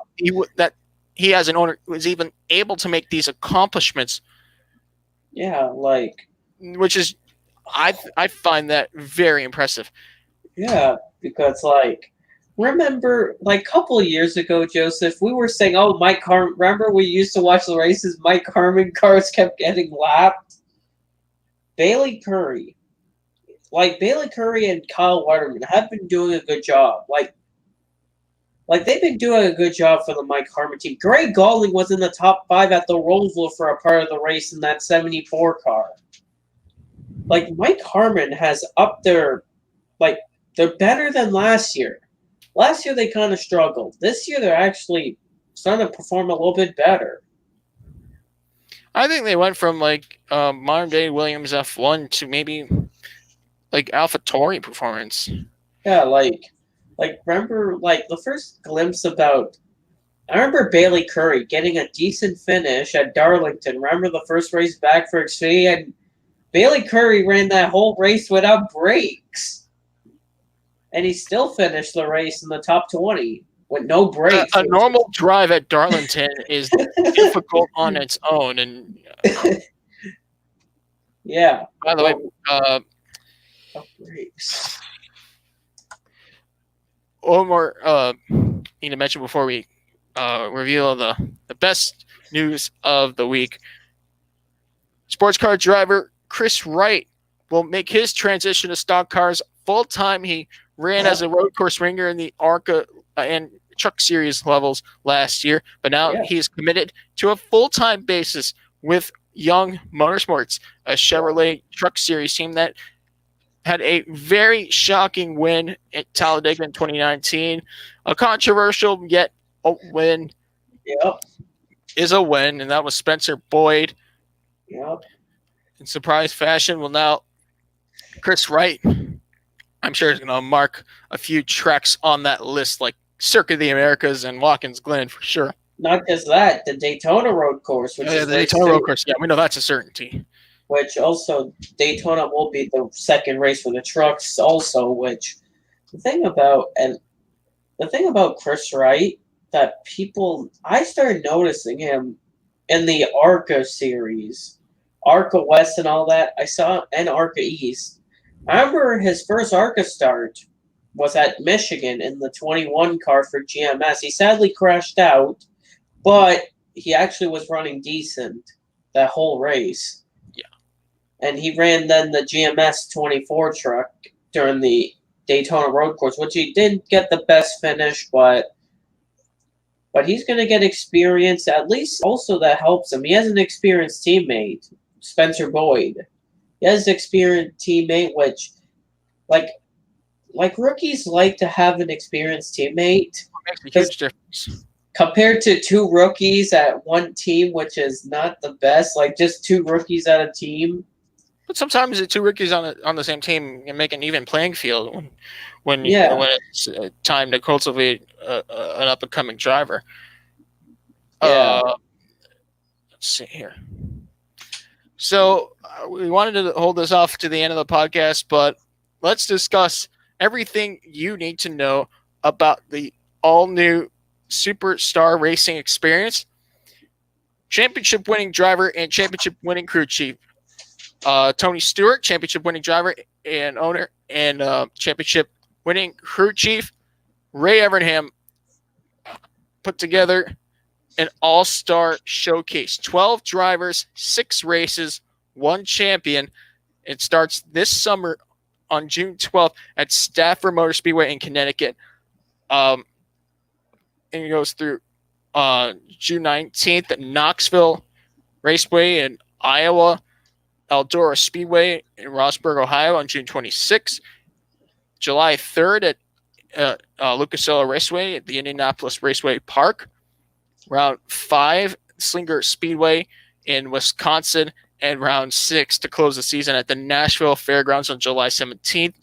That he as an owner was even able to make these accomplishments. Yeah, like, which is, I find that very impressive. Yeah, because like, remember, like a couple of years ago, Joseph, we were saying, "Oh, Mike Harmon." Remember, we used to watch the races. Mike Harmon cars kept getting lapped. Bailey Currie and Kyle Wetterman have been doing a good job. Like they've been doing a good job for the Mike Harmon team. Greg Galding was in the top 5 at the Roseville for a part of the race in that '74 car. Like, Mike Harmon has up their, like, they're better than last year. Last year they kind of struggled. This year they're actually starting to perform a little bit better. I think they went from like modern day Williams F1 to maybe like AlphaTauri performance. Yeah, like remember like the first glimpse about. I remember Bailey Curry getting a decent finish at Darlington. Remember the first race back for Xfinity, and Bailey Curry ran that whole race without brakes, and he still finished the race in the top 20 with no brakes. A normal drive at Darlington is difficult on its own. And Yeah. by the way, Brakes. one more need to mention before we reveal the best news of the week. Sports car driver Chris Wright will make his transition to stock cars full time. He ran as a road course ringer in the ARCA and Truck Series levels last year, but now he's committed to a full time basis with Young Motorsports, a Chevrolet Truck Series team that had a very shocking win at Talladega in 2019. A controversial yet a win is a win, and that was Spencer Boyd. Yep. In surprise fashion, well, now Chris Wright, I'm sure, is going to mark a few treks on that list, like Circuit of the Americas and Watkins Glen for sure. Not just that, the Daytona road course. Which is the Daytona road course, yeah, we know that's a certainty. Which also, Daytona will be the second race for the trucks also, which the thing about Chris Wright that I started noticing him in the ARCA series, ARCA West and all that. I saw, and ARCA East. I remember his first ARCA start was at Michigan in the 21 car for GMS. He sadly crashed out, but he actually was running decent that whole race. Yeah. And he ran then the GMS 24 truck during the Daytona road course, which he didn't get the best finish, but he's going to get experience. At least also that helps him. He has an experienced teammate, Spencer Boyd. He has an experienced teammate, which, like rookies like to have an experienced teammate. It makes a huge difference. Compared to two rookies at one team, which is not the best, like just two rookies at a team. But sometimes the two rookies on the same team can make an even playing field when it's time to cultivate an up and coming driver. Yeah. Let's see here. So we wanted to hold this off to the end of the podcast, but let's discuss everything you need to know about the all new Superstar Racing experience. Championship winning driver and championship winning crew chief Tony Stewart, championship winning driver and owner, and championship winning crew chief Ray Evernham put together an all-star showcase. 12 drivers, 6 races, 1 champion. It starts this summer on June 12th at Stafford Motor Speedway in Connecticut. And it goes through June 19th at Knoxville Raceway in Iowa, Eldora Speedway in Rossburg, Ohio on June 26th, July 3rd at Lucas Oil Raceway at the Indianapolis Raceway Park, round 5, Slinger Speedway in Wisconsin, and round 6 to close the season at the Nashville Fairgrounds on July 17th.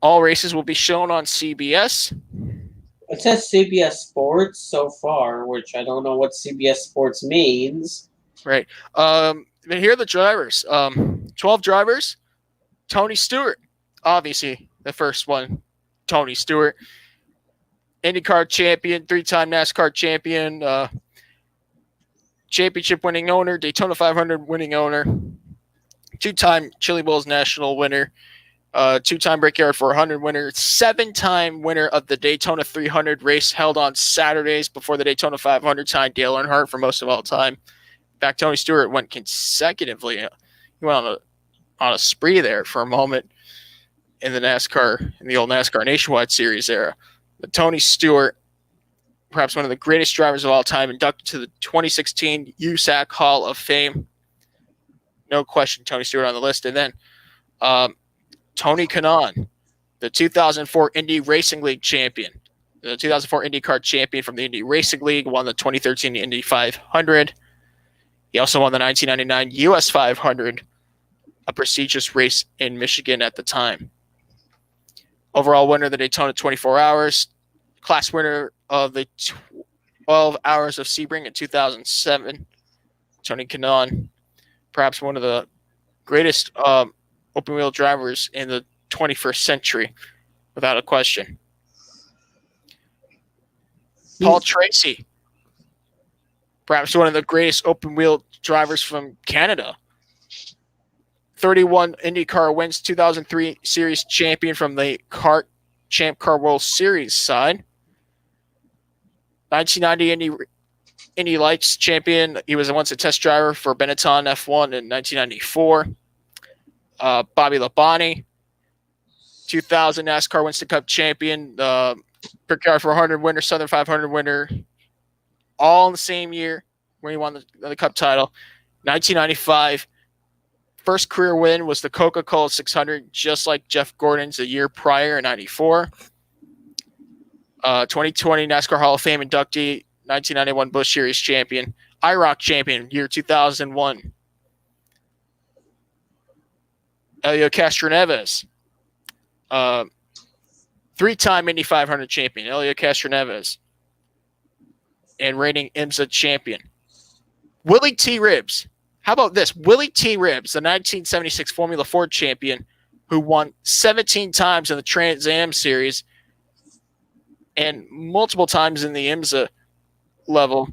All races will be shown on CBS. It says CBS Sports so far, which I don't know what CBS Sports means. Right. Here are the drivers. 12 drivers. Tony Stewart, obviously the first one. Tony Stewart, IndyCar champion, 3-time NASCAR champion, championship winning owner, Daytona 500 winning owner, 2-time Chili Bowls national winner, 2-time Brickyard 400 winner, 7-time winner of the Daytona 300 race held on Saturdays before the Daytona 500, signed Dale Earnhardt for most of all time. In fact, Tony Stewart went consecutively. He went on a spree there for a moment in the old NASCAR Nationwide Series era. But Tony Stewart, perhaps one of the greatest drivers of all time, inducted to the 2016 USAC Hall of Fame. No question, Tony Stewart on the list. And then Tony Kanaan, the 2004 Indy Racing League champion, the 2004 IndyCar champion from the Indy Racing League, won the 2013 Indy 500. He also won the 1999 US 500, a prestigious race in Michigan at the time. Overall winner of the Daytona 24 Hours, class winner of the 12 Hours of Sebring in 2007, Tony Kanaan, perhaps one of the greatest open wheel drivers in the 21st century, without a question. Paul Tracy, perhaps one of the greatest open wheel drivers from Canada. 31 IndyCar wins, 2003 Series champion from the Champ Car World Series side. 1990 Indy Lights champion. He was once a test driver for Benetton F1 in 1994. Bobby Labonte, 2000 NASCAR Winston Cup champion, Brickyard 400 winner, Southern 500 winner, all in the same year when he won the Cup title. 1995, first career win was the Coca-Cola 600, just like Jeff Gordon's a year prior in 94. 2020 NASCAR Hall of Fame inductee, 1991 Busch Series champion, IROC champion, year 2001. Elio Castroneves, three-time Indy 500 champion, Elio Castroneves, and reigning IMSA champion. Willie T. Ribbs. How about this? Willie T. Ribbs, the 1976 Formula Ford champion, who won 17 times in the Trans Am Series and multiple times in the IMSA level,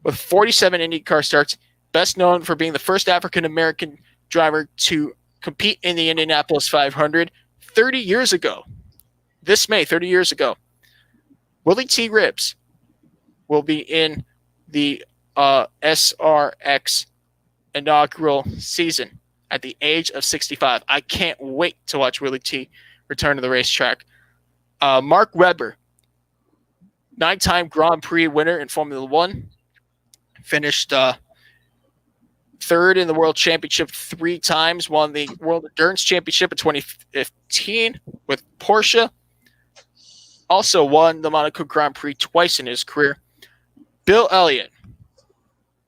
with 47 IndyCar starts, best known for being the first African-American driver to compete in the Indianapolis 500 30 years ago. This May, 30 years ago. Willie T. Ribbs will be in the SRX inaugural season at the age of 65. I can't wait to watch Willie T. return to the racetrack. Mark Webber, 9-time Grand Prix winner in Formula One, finished third in the World Championship 3 times, won the World Endurance Championship in 2015 with Porsche, also won the Monaco Grand Prix twice in his career. Bill Elliott.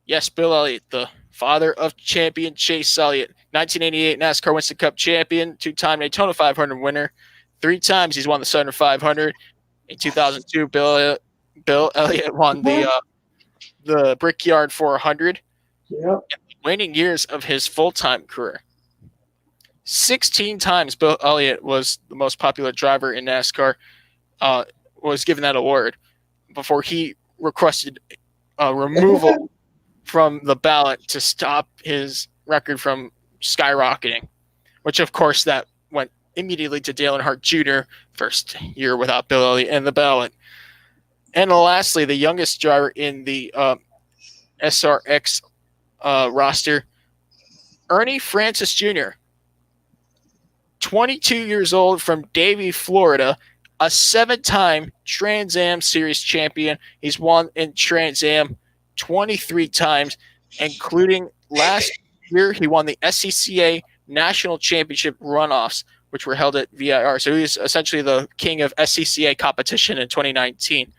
Yes, Bill Elliott, the father of champion Chase Elliott. 1988 NASCAR Winston Cup champion, 2-time Daytona 500 winner. 3 times he's won the Southern 500. In 2002, Bill Elliott won the Brickyard 400. Yep. In the waning years of his full-time career. 16 times Bill Elliott was the most popular driver in NASCAR, was given that award before he requested removal from the ballot to stop his record from skyrocketing, which of course that went immediately to Dale Earnhardt Jr. first year without Bill Elliott in the ballot. And lastly, the youngest driver in the SRX roster, Ernie Francis Jr., 22 years old from Davie, Florida, a 7-time Trans Am Series champion. He's won in Trans Am 23 times, including last year he won the SCCA National Championship runoffs, which were held at VIR. So he's essentially the king of SCCA competition in 2019.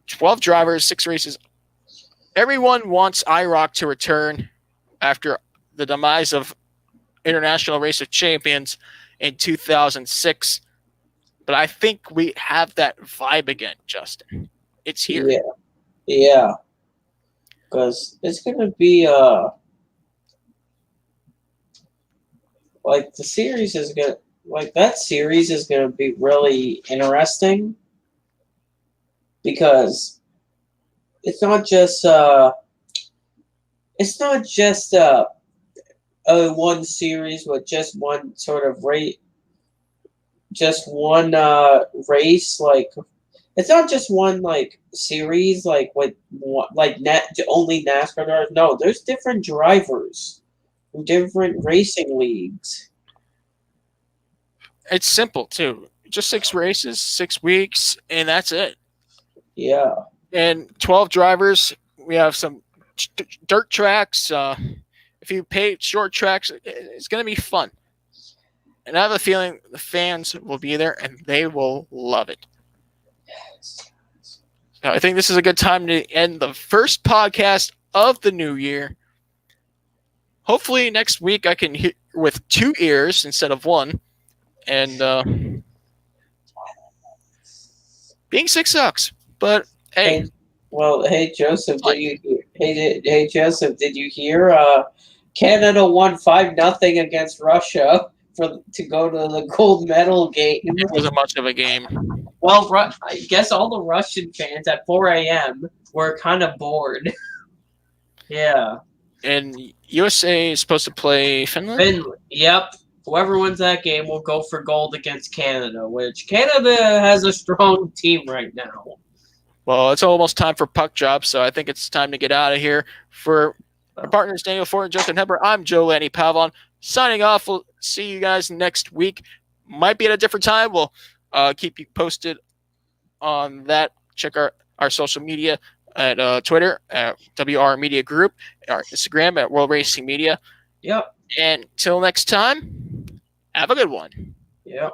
12 drivers, 6 races. Everyone wants IROC to return after the demise of International Race of Champions in 2006. But I think we have that vibe again, Justin. It's here. Yeah. Because it's going to be, like, the series is going to, like, that series is going to be really interesting. Because it's not just a one series with just one sort of rate, just one race. Like, it's not just one like series like with like only NASCAR drivers. No, there's different drivers from different racing leagues. It's simple too. Just 6 races, 6 weeks, and that's it. Yeah. And 12 drivers. We have some dirt tracks. If you pay short tracks, it's going to be fun. And I have a feeling the fans will be there and they will love it. I think this is a good time to end the first podcast of the new year. Hopefully next week I can hear with 2 ears instead of 1. And being sick sucks, but hey, Hey Joseph, fine. did you hear? Hey Joseph, did you hear? Canada won 5-0 against Russia to go to the gold medal game. It wasn't much of a game. Well, I guess all the Russian fans at 4 a.m. were kind of bored. Yeah. And USA is supposed to play Finland. Finland. Yep. Whoever wins that game will go for gold against Canada, which Canada has a strong team right now. Well, it's almost time for puck drop, so I think it's time to get out of here. For our partners Daniel Ford and Justin Heber, I'm Joe Lenny Pavlon signing off. We'll see you guys next week. Might be at a different time. We'll keep you posted on that. Check our social media at Twitter at WR Media Group, our Instagram at World Racing Media. Yep. And till next time, have a good one. Yep.